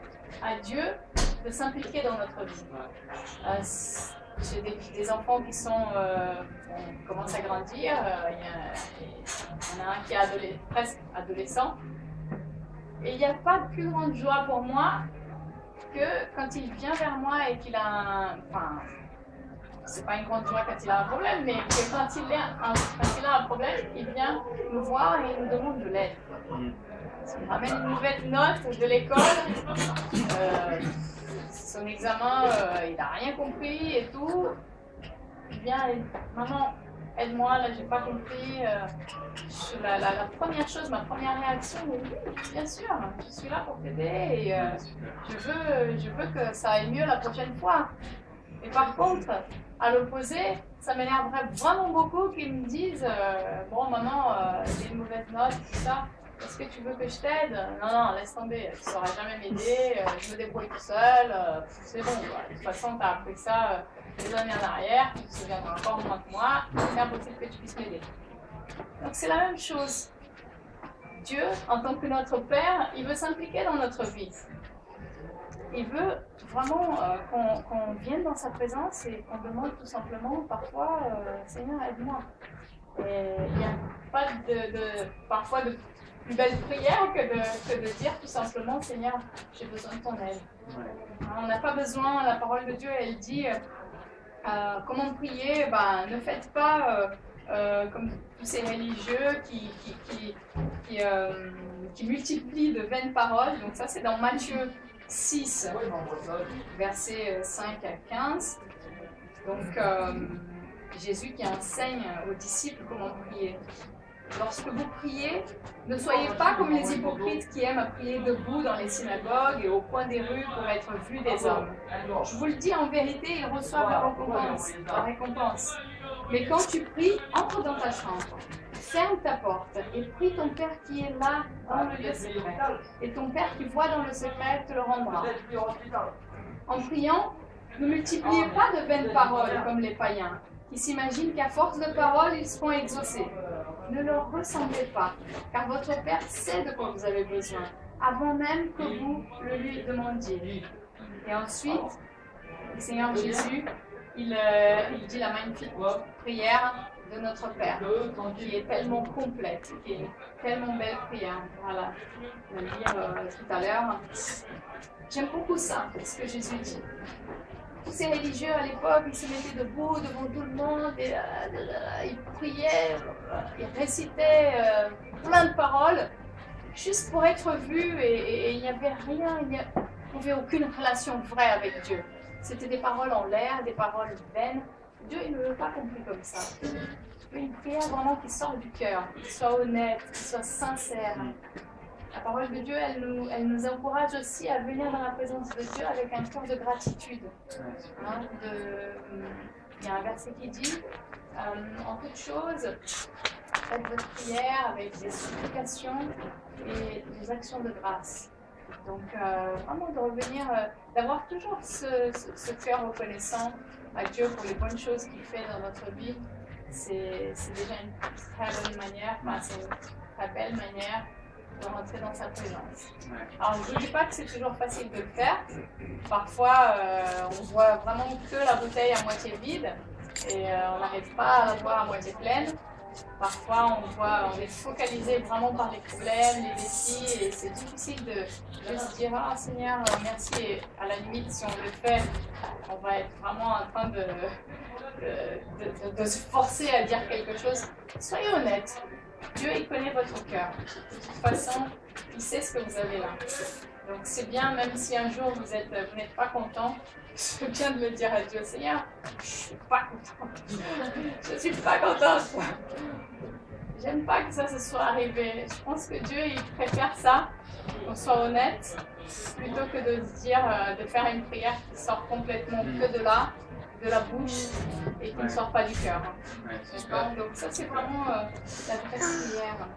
à Dieu de s'impliquer dans notre vie. J'ai des enfants qui commencent à grandir, il y en a un qui est presque adolescent, et il n'y a pas de plus grande joie pour moi que quand il vient vers moi et qu'il a c'est pas une grande joie quand il a un problème, mais que quand il a un problème, il vient me voir et il me demande de l'aide. Il ramène une mauvaise note de l'école, son examen, il n'a rien compris et tout. Il vient et maman, aide-moi, là j'ai pas compris. La première chose, ma première réaction, oui, bien sûr, je suis là pour t'aider et je veux que ça aille mieux la prochaine fois. Et par contre, à l'opposé, ça m'énerverait vraiment beaucoup qu'ils me disent bon maman, j'ai une mauvaise note, tout ça. Est-ce que tu veux que je t'aide? Non, laisse tomber, tu ne sauras jamais m'aider, je me débrouille tout seul, c'est bon, quoi. De toute façon, tu as appris ça des années en arrière, tu te souviendras encore moins que moi, c'est impossible que tu puisses m'aider. Donc c'est la même chose. Dieu, en tant que notre Père, il veut s'impliquer dans notre vie. Il veut vraiment qu'on vienne dans sa présence et qu'on demande tout simplement parfois Seigneur, aide-moi. Et il n'y a pas parfois de plus belle prière que de dire tout simplement Seigneur, j'ai besoin de ton aide. On n'a pas besoin, la parole de Dieu elle dit comment prier, ne faites pas comme tous ces religieux qui multiplient de vaines paroles. Donc ça c'est dans Matthieu 6, versets 5 à 15. Donc Jésus qui enseigne aux disciples comment prier. Lorsque vous priez, ne soyez pas comme les hypocrites qui aiment à prier debout dans les synagogues et au coin des rues pour être vus des hommes. Je vous le dis en vérité, ils reçoivent la récompense. Mais quand tu pries, entre dans ta chambre, ferme ta porte et prie ton Père qui est là dans le lieu secret. Et ton Père qui voit dans le secret te le rendra. En priant, ne multipliez pas de vaines paroles comme les païens, qui s'imaginent qu'à force de paroles, ils seront exaucés. Ne leur ressemblez pas, car votre Père sait de quoi vous avez besoin, avant même que vous le lui demandiez. Et ensuite, le Seigneur Jésus, il dit la magnifique prière de notre Père, qui est tellement complète, qui est tellement belle prière. Voilà, on va le lire tout à l'heure. J'aime beaucoup ça, ce que Jésus dit. tous ces religieux à l'époque, ils se mettaient debout devant tout le monde et ils priaient, ils récitaient plein de paroles juste pour être vus et il n'y avait rien, il n'y avait aucune relation vraie avec Dieu. C'était des paroles en l'air, des paroles vaines. Dieu, il ne veut pas qu'on prie comme ça. Il veut une prière vraiment qui sort du cœur, qui soit honnête, qui soit sincère. La parole de Dieu, elle nous encourage aussi à venir dans la présence de Dieu avec un cœur de gratitude. Hein, il y a un verset qui dit, en toute chose, faites votre prière avec des supplications et des actions de grâce. Donc, vraiment de revenir, d'avoir toujours ce cœur reconnaissant à Dieu pour les bonnes choses qu'il fait dans notre vie, c'est déjà une très bonne manière, c'est une très belle manière de rentrer dans sa présence. Alors, je ne dis pas que c'est toujours facile de le faire. Parfois, on voit vraiment que la bouteille à moitié vide et on n'arrive pas à la boire à moitié pleine. Parfois, on est focalisé vraiment par les problèmes, les défis, et c'est difficile de se dire « Ah Seigneur, merci ». Et à la limite, si on le fait, on va être vraiment en train de se forcer à dire quelque chose. Soyez honnête. Dieu, il connaît votre cœur. De toute façon, il sait ce que vous avez là. Donc c'est bien, même si un jour vous n'êtes pas content, c'est bien de le dire à Dieu, Seigneur, je suis pas content. Je suis pas contente. J'aime pas que ça se soit arrivé. Je pense que Dieu, il préfère ça, qu'on soit honnête, plutôt que de se dire, de faire une prière qui sort complètement que de là, de la bouche, et qui ne sort pas du cœur. Donc ça, c'est vraiment la vraie prière.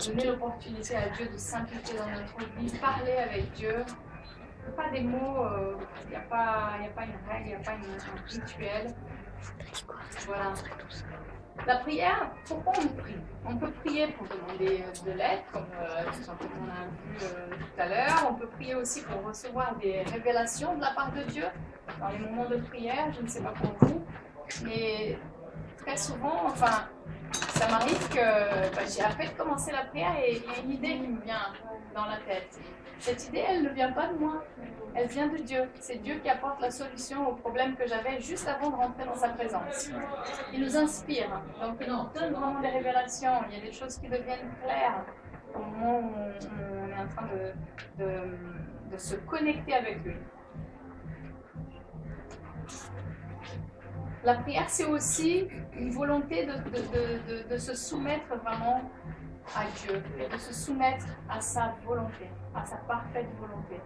Donner l'opportunité à Dieu de s'impliquer dans notre vie, parler avec Dieu. Pas des mots, il n'y a pas une règle, il n'y a pas un rituel. Voilà. La prière, pourquoi on prie? On peut prier pour demander de l'aide, comme tout simplement on a vu tout à l'heure. On peut prier aussi pour recevoir des révélations de la part de Dieu dans les moments de prière. Je ne sais pas pour vous, mais très souvent, enfin, ça m'arrive que après de commencer la prière, il y a une idée qui me vient dans la tête. Cette idée, elle ne vient pas de moi, elle vient de Dieu. C'est Dieu qui apporte la solution au problème que j'avais juste avant de rentrer dans sa présence. Il nous inspire, donc il nous donne vraiment des révélations, il y a des choses qui deviennent claires au moment où on est en train de se connecter avec lui. La prière, c'est aussi une volonté de se soumettre vraiment à Dieu, et de se soumettre à sa volonté, à sa parfaite volonté.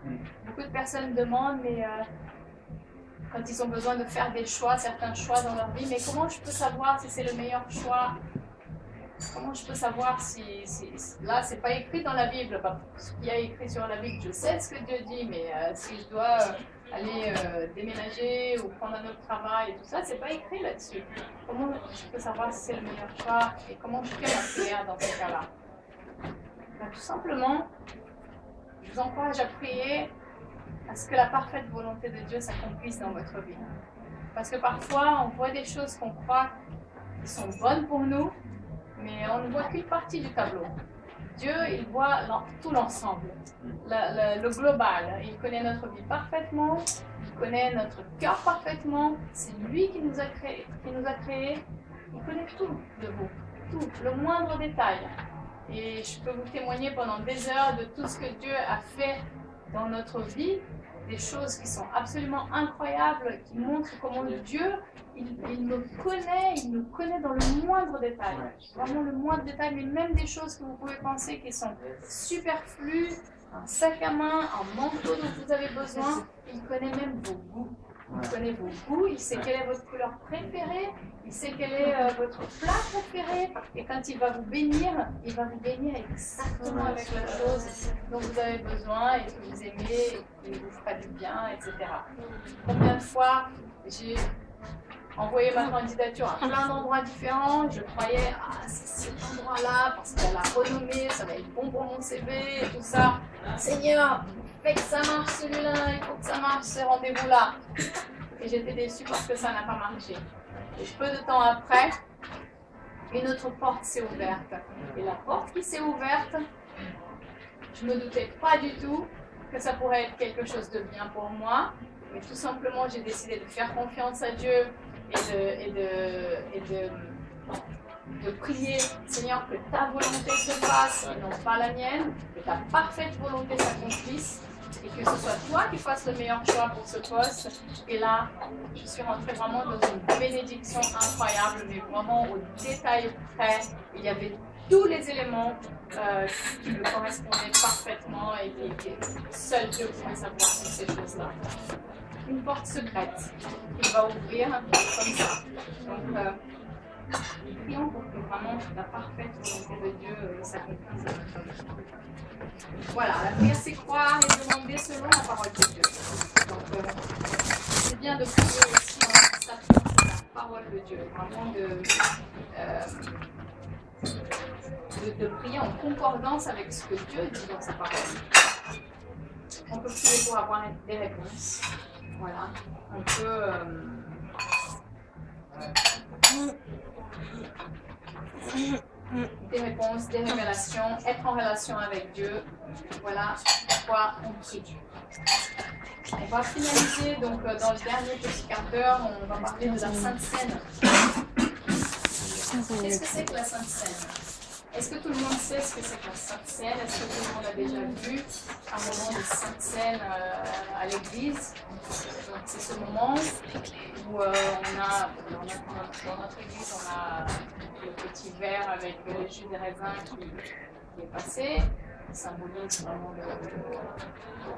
Beaucoup de personnes demandent, mais quand ils ont besoin de faire des choix, certains choix dans leur vie, mais comment je peux savoir si c'est le meilleur choix? Comment je peux savoir si là, c'est pas écrit dans la Bible, ce qu'il y a écrit sur la Bible, je sais ce que Dieu dit, mais si je dois aller déménager ou prendre un autre travail et tout ça, c'est pas écrit là-dessus. Comment je peux savoir si c'est le meilleur choix et comment je fais ma prière dans ce cas-là? Ben, tout simplement, je vous encourage à prier à ce que la parfaite volonté de Dieu s'accomplisse dans votre vie. Parce que parfois, on voit des choses qu'on croit qui sont bonnes pour nous, mais on ne voit qu'une partie du tableau. Dieu, il voit tout l'ensemble, le global. Il connaît notre vie parfaitement, il connaît notre cœur parfaitement. C'est lui qui nous a créés. Il connaît tout de vous, tout, le moindre détail. Et je peux vous témoigner pendant des heures de tout ce que Dieu a fait dans notre vie, des choses qui sont absolument incroyables, qui montrent comment Dieu, il nous connaît dans le moindre détail. Vraiment le moindre détail, mais même des choses que vous pouvez penser qui sont superflues, un sac à main, un manteau dont vous avez besoin, il connaît même vos goûts. Il connaît vos goûts, il sait quelle est votre couleur préférée, il sait quel est votre plat préféré, et quand il va vous bénir exactement avec la chose dont vous avez besoin et que vous aimez, et qui vous fera du bien, etc. Combien de fois j'ai envoyé ma candidature à plein d'endroits différents, je croyais, c'est cet endroit-là, parce qu'elle a renommé, ça va être bon pour mon CV et tout ça. Seigneur, fais que ça marche celui-là, il faut que ça marche ce rendez-vous-là. Et j'étais déçue parce que ça n'a pas marché. Et peu de temps après, une autre porte s'est ouverte. Et la porte qui s'est ouverte, je ne me doutais pas du tout que ça pourrait être quelque chose de bien pour moi. mais tout simplement j'ai décidé de faire confiance à Dieu et de prier, Seigneur, que ta volonté se fasse et non pas la mienne, que ta parfaite volonté s'accomplisse et que ce soit toi qui fasses le meilleur choix pour ce poste. Et là, je suis rentrée vraiment dans une bénédiction incroyable, mais vraiment au détail près. Il y avait tous les éléments qui me correspondaient parfaitement et que seul Dieu pouvait savoir toutes ces choses-là. Une porte secrète qu'il va ouvrir comme ça. Donc, prions pour que vraiment la parfaite volonté de Dieu s'accomplisse. Voilà, la prière c'est croire et demander selon la parole de Dieu. Donc, c'est bien de prier aussi en s'appuyant sur la parole de Dieu, vraiment de prier en concordance avec ce que Dieu dit dans sa parole. On peut prier pour avoir des réponses. Voilà, on peut des réponses, des révélations, être en relation avec Dieu. Voilà pourquoi on prie. On va finaliser donc dans le dernier petit quart d'heure, on va parler de la Sainte Seine. Qu'est-ce que c'est que la Sainte Seine? Est-ce que tout le monde sait ce que c'est que la Sainte Seine? Est-ce que tout le monde a déjà vu un moment de Sainte Seine à l'église? Donc c'est ce moment où dans notre église, on a le petit verre avec le jus de raisin qui est passé, qui symbolise vraiment le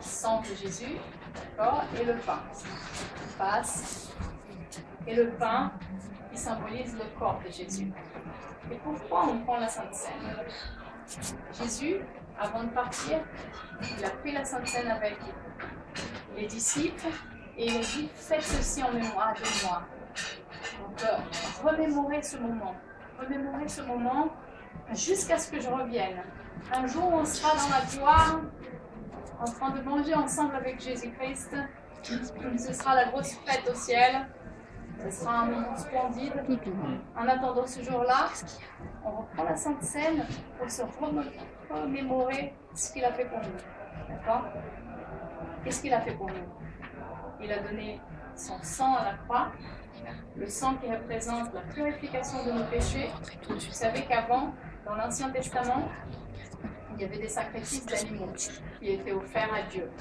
sang de Jésus, d'accord, et le pain qui passe, et le pain qui symbolise le corps de Jésus. Et pourquoi on prend la Sainte Seine? Jésus, avant de partir, il a pris la Sainte Seine avec les disciples et il a dit: faites ceci en mémoire de moi. Donc, remémorez ce moment jusqu'à ce que je revienne. Un jour, on sera dans la gloire, en train de manger ensemble avec Jésus-Christ. Ce sera la grosse fête au ciel. Ce sera un moment splendide. En attendant ce jour-là, on reprend la Sainte Seine pour se remémorer ce qu'il a fait pour nous. D'accord? Qu'est-ce qu'il a fait pour nous? Il a donné son sang à la croix, le sang qui représente la purification de nos péchés. Vous savez qu'avant, dans l'Ancien Testament, il y avait des sacrifices d'animaux qui étaient offerts à Dieu.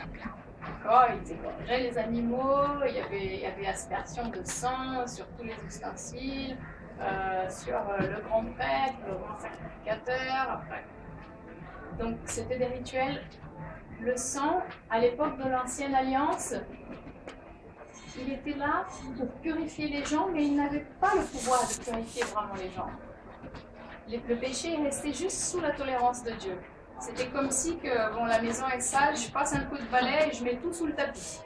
D'accord, ils égorgeaient les animaux, il y avait aspersion de sang sur tous les ustensiles, sur le grand prêtre, le grand sacrificateur. Après. Donc c'était des rituels. Le sang, à l'époque de l'Ancienne Alliance, il était là pour purifier les gens, mais il n'avait pas le pouvoir de purifier vraiment les gens. Le péché restait juste sous la tolérance de Dieu. C'était comme si que, bon, la maison est sale, je passe un coup de balai et je mets tout sous le tapis.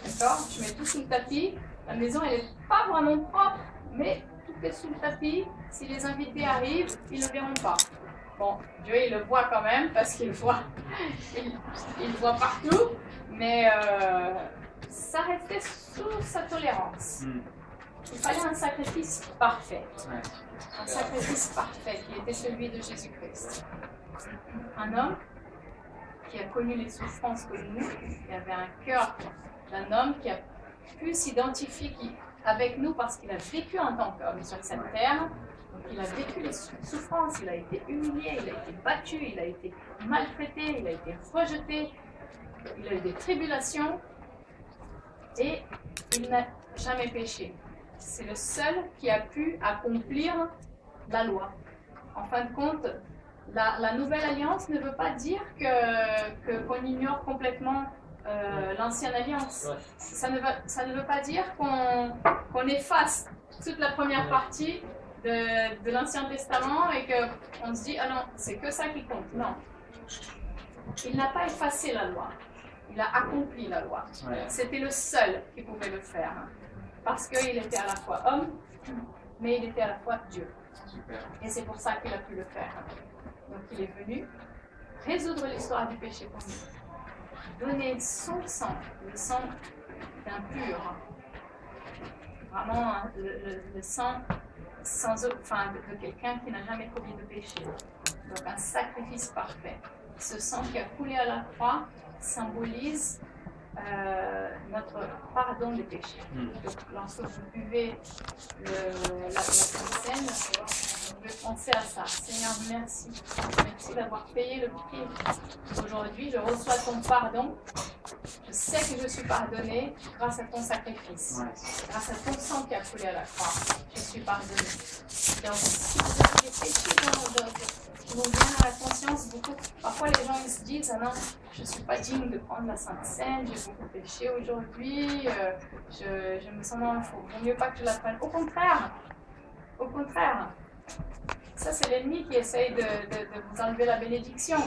D'accord? Je mets tout sous le tapis. La maison, elle n'est pas vraiment propre, mais tout est sous le tapis. Si les invités arrivent, ils ne le verront pas. Bon, Dieu, il le voit quand même, parce qu'il voit, il voit partout, mais ça restait sous sa tolérance. Il fallait un sacrifice parfait. Un sacrifice parfait qui était celui de Jésus-Christ. Un homme qui a connu les souffrances comme nous, qui avait un cœur d'un homme qui a pu s'identifier avec nous parce qu'il a vécu en tant qu'homme sur cette terre. Donc il a vécu les souffrances, il a été humilié, il a été battu, il a été maltraité, il a été rejeté, il a eu des tribulations et il n'a jamais péché. C'est le seul qui a pu accomplir la loi. En fin de compte, la nouvelle alliance ne veut pas dire qu'on ignore complètement l'ancienne alliance. Ça ne veut pas dire qu'on efface toute la première partie de l'Ancien Testament et qu'on se dit « Ah non, c'est que ça qui compte ». Non. Il n'a pas effacé la loi. Il a accompli la loi. C'était le seul qui pouvait le faire. Parce qu'il était à la fois homme, mais il était à la fois Dieu. Et c'est pour ça qu'il a pu le faire. Donc il est venu résoudre l'histoire du péché pour nous. Donner son sang, le sang d'un pur. Vraiment le sang de quelqu'un qui n'a jamais commis de péché. Donc un sacrifice parfait. Ce sang qui a coulé à la croix symbolise notre pardon des péchés. Donc, lorsque vous buvez la Sainte Seine, vous pouvez penser à ça. Seigneur, merci. Merci d'avoir payé le prix. Aujourd'hui, je reçois ton pardon. Je sais que je suis pardonnée grâce à ton sacrifice. Grâce à ton sang qui a coulé à la croix. Je suis pardonnée. Donc, si vous avez des péchés qui vous viennent à la conscience, parfois les gens ils se disent ah non, je ne suis pas digne de prendre la Sainte Seine, j'ai beaucoup péché aujourd'hui, je me sens non, il vaut mieux pas que je la prenne. Au contraire, ça c'est l'ennemi qui essaye de vous enlever la bénédiction.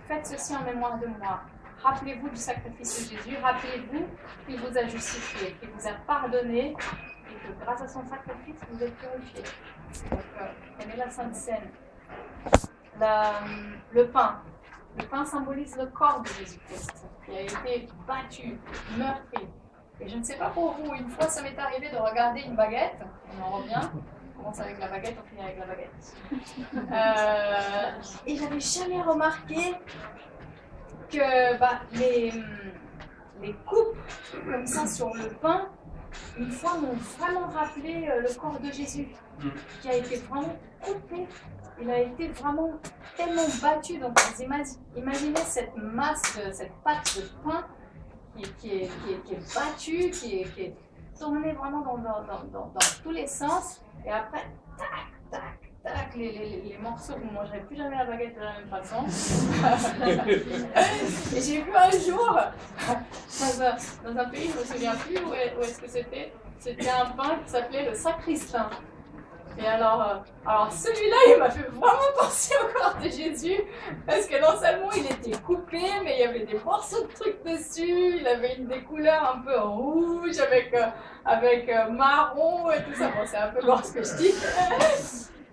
Faites ceci en mémoire de moi. Rappelez-vous du sacrifice de Jésus, rappelez-vous qu'il vous a justifié, qu'il vous a pardonné et que grâce à son sacrifice vous êtes purifié. Donc, prenez la Sainte Seine. Le pain symbolise le corps de Jésus-Christ qui a été battu, meurtri. Et je ne sais pas pour vous, une fois ça m'est arrivé de regarder une baguette, on en revient, on commence avec la baguette, on finit avec la baguette. Et j'avais jamais remarqué que les coupes comme ça sur le pain, une fois m'ont vraiment rappelé le corps de Jésus qui a été vraiment coupé. Il a été vraiment tellement battu. Donc, vous imaginez cette masse, cette pâte de pain qui est battue, qui est tournée vraiment dans tous les sens. Et après, tac, les morceaux, vous ne mangerez plus jamais la baguette de la même façon. Et j'ai vu un jour, dans un pays, je ne me souviens plus où est-ce que c'était un pain qui s'appelait le sacristain. Et alors celui-là, il m'a fait vraiment penser au corps de Jésus, parce que non seulement il était coupé, mais il y avait des morceaux de trucs dessus, il avait des couleurs un peu rouge, avec marron et tout ça. Bon, c'est un peu lourd ce que je dis.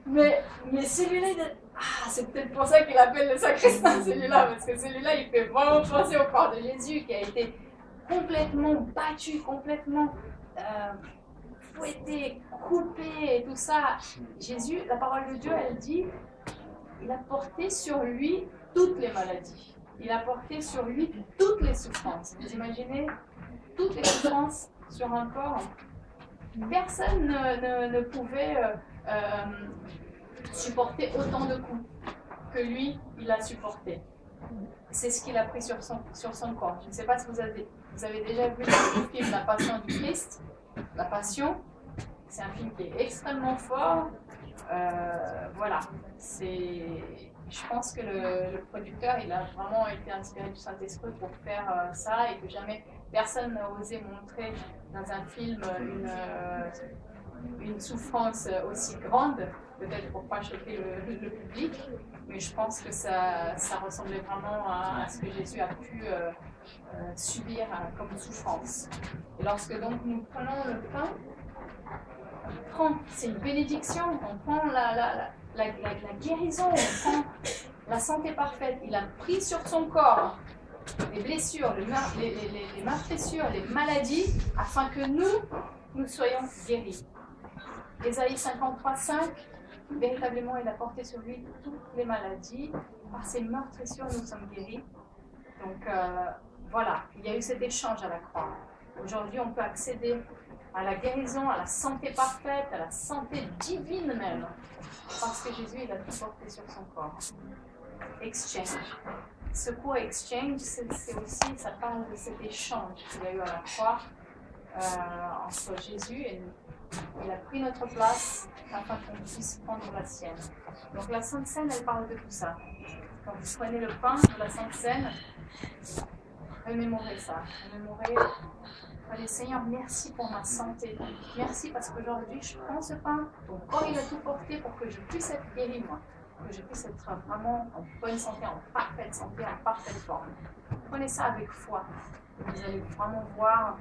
Mais celui-là, c'est peut-être pour ça qu'il appelle le sacristain celui-là, parce que celui-là, il fait vraiment penser au corps de Jésus, qui a été complètement battu, complètement... fouetté, coupé et tout ça. Jésus, la parole de Dieu, elle dit, il a porté sur lui toutes les maladies. Il a porté sur lui toutes les souffrances. Vous imaginez toutes les souffrances sur un corps. Personne ne pouvait supporter autant de coups que lui, il a supporté. C'est ce qu'il a pris sur son corps. Je ne sais pas si vous avez déjà vu le film La Passion du Christ. La Passion, c'est un film qui est extrêmement fort. Voilà, je pense que le producteur, il a vraiment été inspiré du Saint-Esprit pour faire ça, et que jamais personne n'a osé montrer dans un film une souffrance aussi grande, peut-être pour ne pas choquer le public, mais je pense que ça ressemblait vraiment à ce que Jésus a pu subir comme souffrance. Et lorsque donc nous prenons le pain, c'est une bénédiction, on prend la guérison, on prend la santé parfaite. Il a pris sur son corps les blessures, les meurtrissures, les maladies, afin que nous soyons guéris. Ésaïe 53:5, véritablement il a porté sur lui toutes les maladies, par ses meurtrissures nous sommes guéris. Donc voilà, il y a eu cet échange à la croix. Aujourd'hui on peut accéder à la guérison, à la santé parfaite, à la santé divine même, parce que Jésus il a tout porté sur son corps. Exchange. Ce court exchange, c'est aussi, ça parle de cet échange qu'il y a eu à la croix entre Jésus et nous. Il a pris notre place afin qu'on puisse prendre la sienne. Donc la Sainte Seine, elle parle de tout ça. Quand vous prenez le pain de la Sainte Seine, remémorez ça. Remémorez, allez Seigneur, merci pour ma santé. Merci parce qu'aujourd'hui je prends ce pain, ton corps il a tout porté pour que je puisse être guéri moi. Que je puisse être vraiment en bonne santé, en parfaite santé, en parfaite forme. Prenez ça avec foi. Vous allez vraiment voir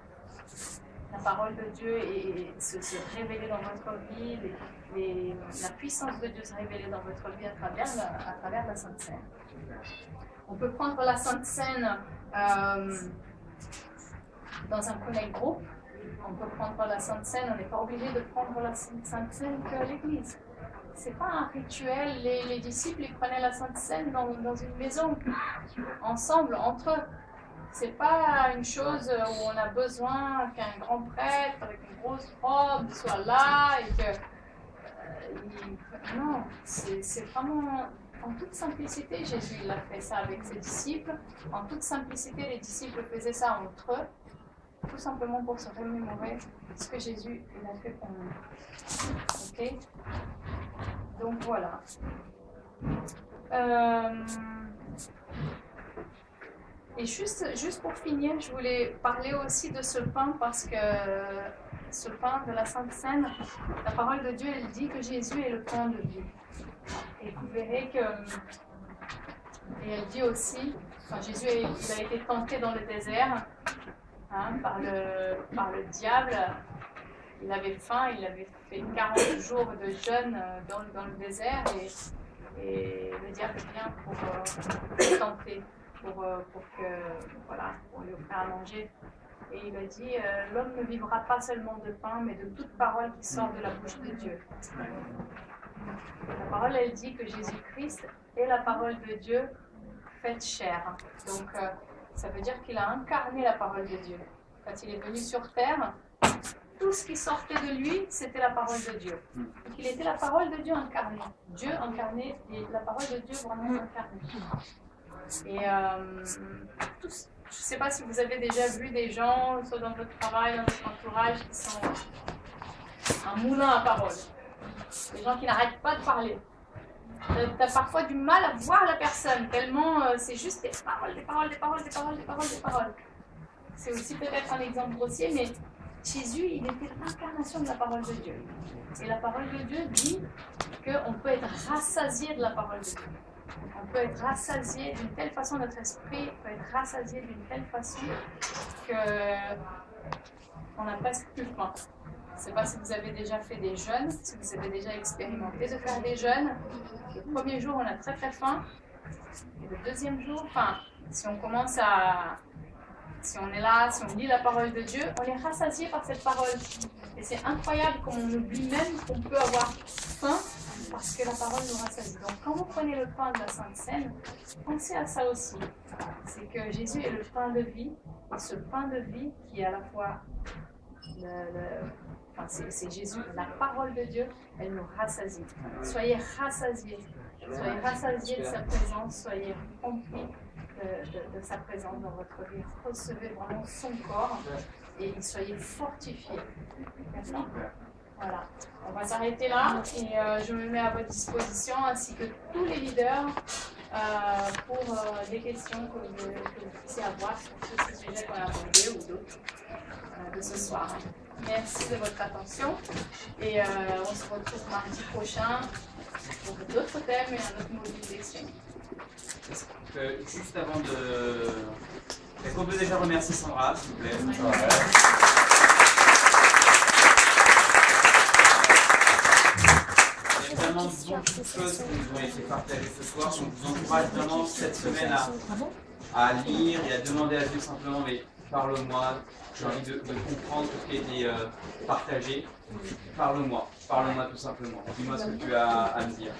la parole de Dieu et se révéler dans votre vie, la puissance de Dieu se révéler dans votre vie à travers la Sainte Seine. On peut prendre la Sainte Seine dans un connect group. On peut prendre la Sainte Seine, on n'est pas obligé de prendre la Sainte Seine qu'à l'église. C'est pas un rituel, les disciples ils prenaient la Sainte Seine dans une maison, ensemble, entre eux. C'est pas une chose où on a besoin qu'un grand prêtre avec une grosse robe soit là et que. Non, c'est vraiment. En toute simplicité, Jésus il a fait ça avec ses disciples. En toute simplicité, les disciples faisaient ça entre eux, tout simplement pour se remémorer ce que Jésus il a fait pour nous. Ok? Donc voilà. Et juste pour finir, je voulais parler aussi de ce pain parce que ce pain de la Sainte Seine, la parole de Dieu, elle dit que Jésus est le pain de vie. Et vous verrez que, et elle dit aussi, enfin, Jésus il a été tenté dans le désert par le diable. Il avait faim, il avait fait 40 jours de jeûne dans le désert et le diable vient pour le tenter, pour lui offrir à manger. Et il a dit, l'homme ne vivra pas seulement de pain, mais de toute parole qui sort de la bouche de Dieu. La parole, elle dit que Jésus-Christ est la parole de Dieu faite chair. Donc, ça veut dire qu'il a incarné la parole de Dieu. Quand il est venu sur terre, tout ce qui sortait de lui, c'était la parole de Dieu. Donc, il était la parole de Dieu incarnée. Dieu incarné et la parole de Dieu vraiment incarnée. Et je ne sais pas si vous avez déjà vu des gens, soit dans votre travail, dans votre entourage, qui sont un moulin à parole. Des gens qui n'arrêtent pas de parler. Tu as parfois du mal à voir la personne, tellement c'est juste des paroles, des paroles, des paroles, des paroles, des paroles, des paroles. C'est aussi peut-être un exemple grossier, mais Jésus, il était l'incarnation de la parole de Dieu. Et la parole de Dieu dit qu'on peut être rassasié de la parole de Dieu. On peut être rassasié d'une telle façon, notre esprit peut être rassasié d'une telle façon qu'on n'a presque plus faim. Je ne sais pas si vous avez déjà fait des jeûnes, si vous avez déjà expérimenté de faire des jeûnes. Le premier jour, on a très très faim. Et le deuxième jour, si on commence si on est là, si on lit la parole de Dieu, on est rassasié par cette parole. Et c'est incroyable comme on oublie même qu'on peut avoir faim parce que la parole nous rassasie. Donc quand vous prenez le pain de la Sainte Seine, pensez à ça aussi. C'est que Jésus est le pain de vie. Et ce pain de vie qui est à la fois c'est Jésus, la parole de Dieu, elle nous rassasie. Soyez rassasiés de sa présence, soyez remplis de sa présence dans votre vie. Recevez vraiment son corps et soyez fortifiés. D'accord ? Voilà. On va s'arrêter là et je me mets à votre disposition ainsi que tous les leaders pour des questions que vous puissiez avoir sur tous ces sujets qu'on a abordés ou d'autres de ce soir. Merci de votre attention et on se retrouve mardi prochain pour d'autres thèmes et un autre module d'exchange. Juste avant de... Est-ce qu'on peut déjà remercier Sandra, s'il vous plaît? Ouais. Il y a vraiment beaucoup de choses qui nous ont été partagées ce soir. Donc, je vous encourage vraiment cette semaine à lire et à demander à Dieu simplement, mais parle-moi, j'ai envie de comprendre tout ce qui a été partagé. Parle-moi tout simplement. Dis-moi ce que tu as à me dire.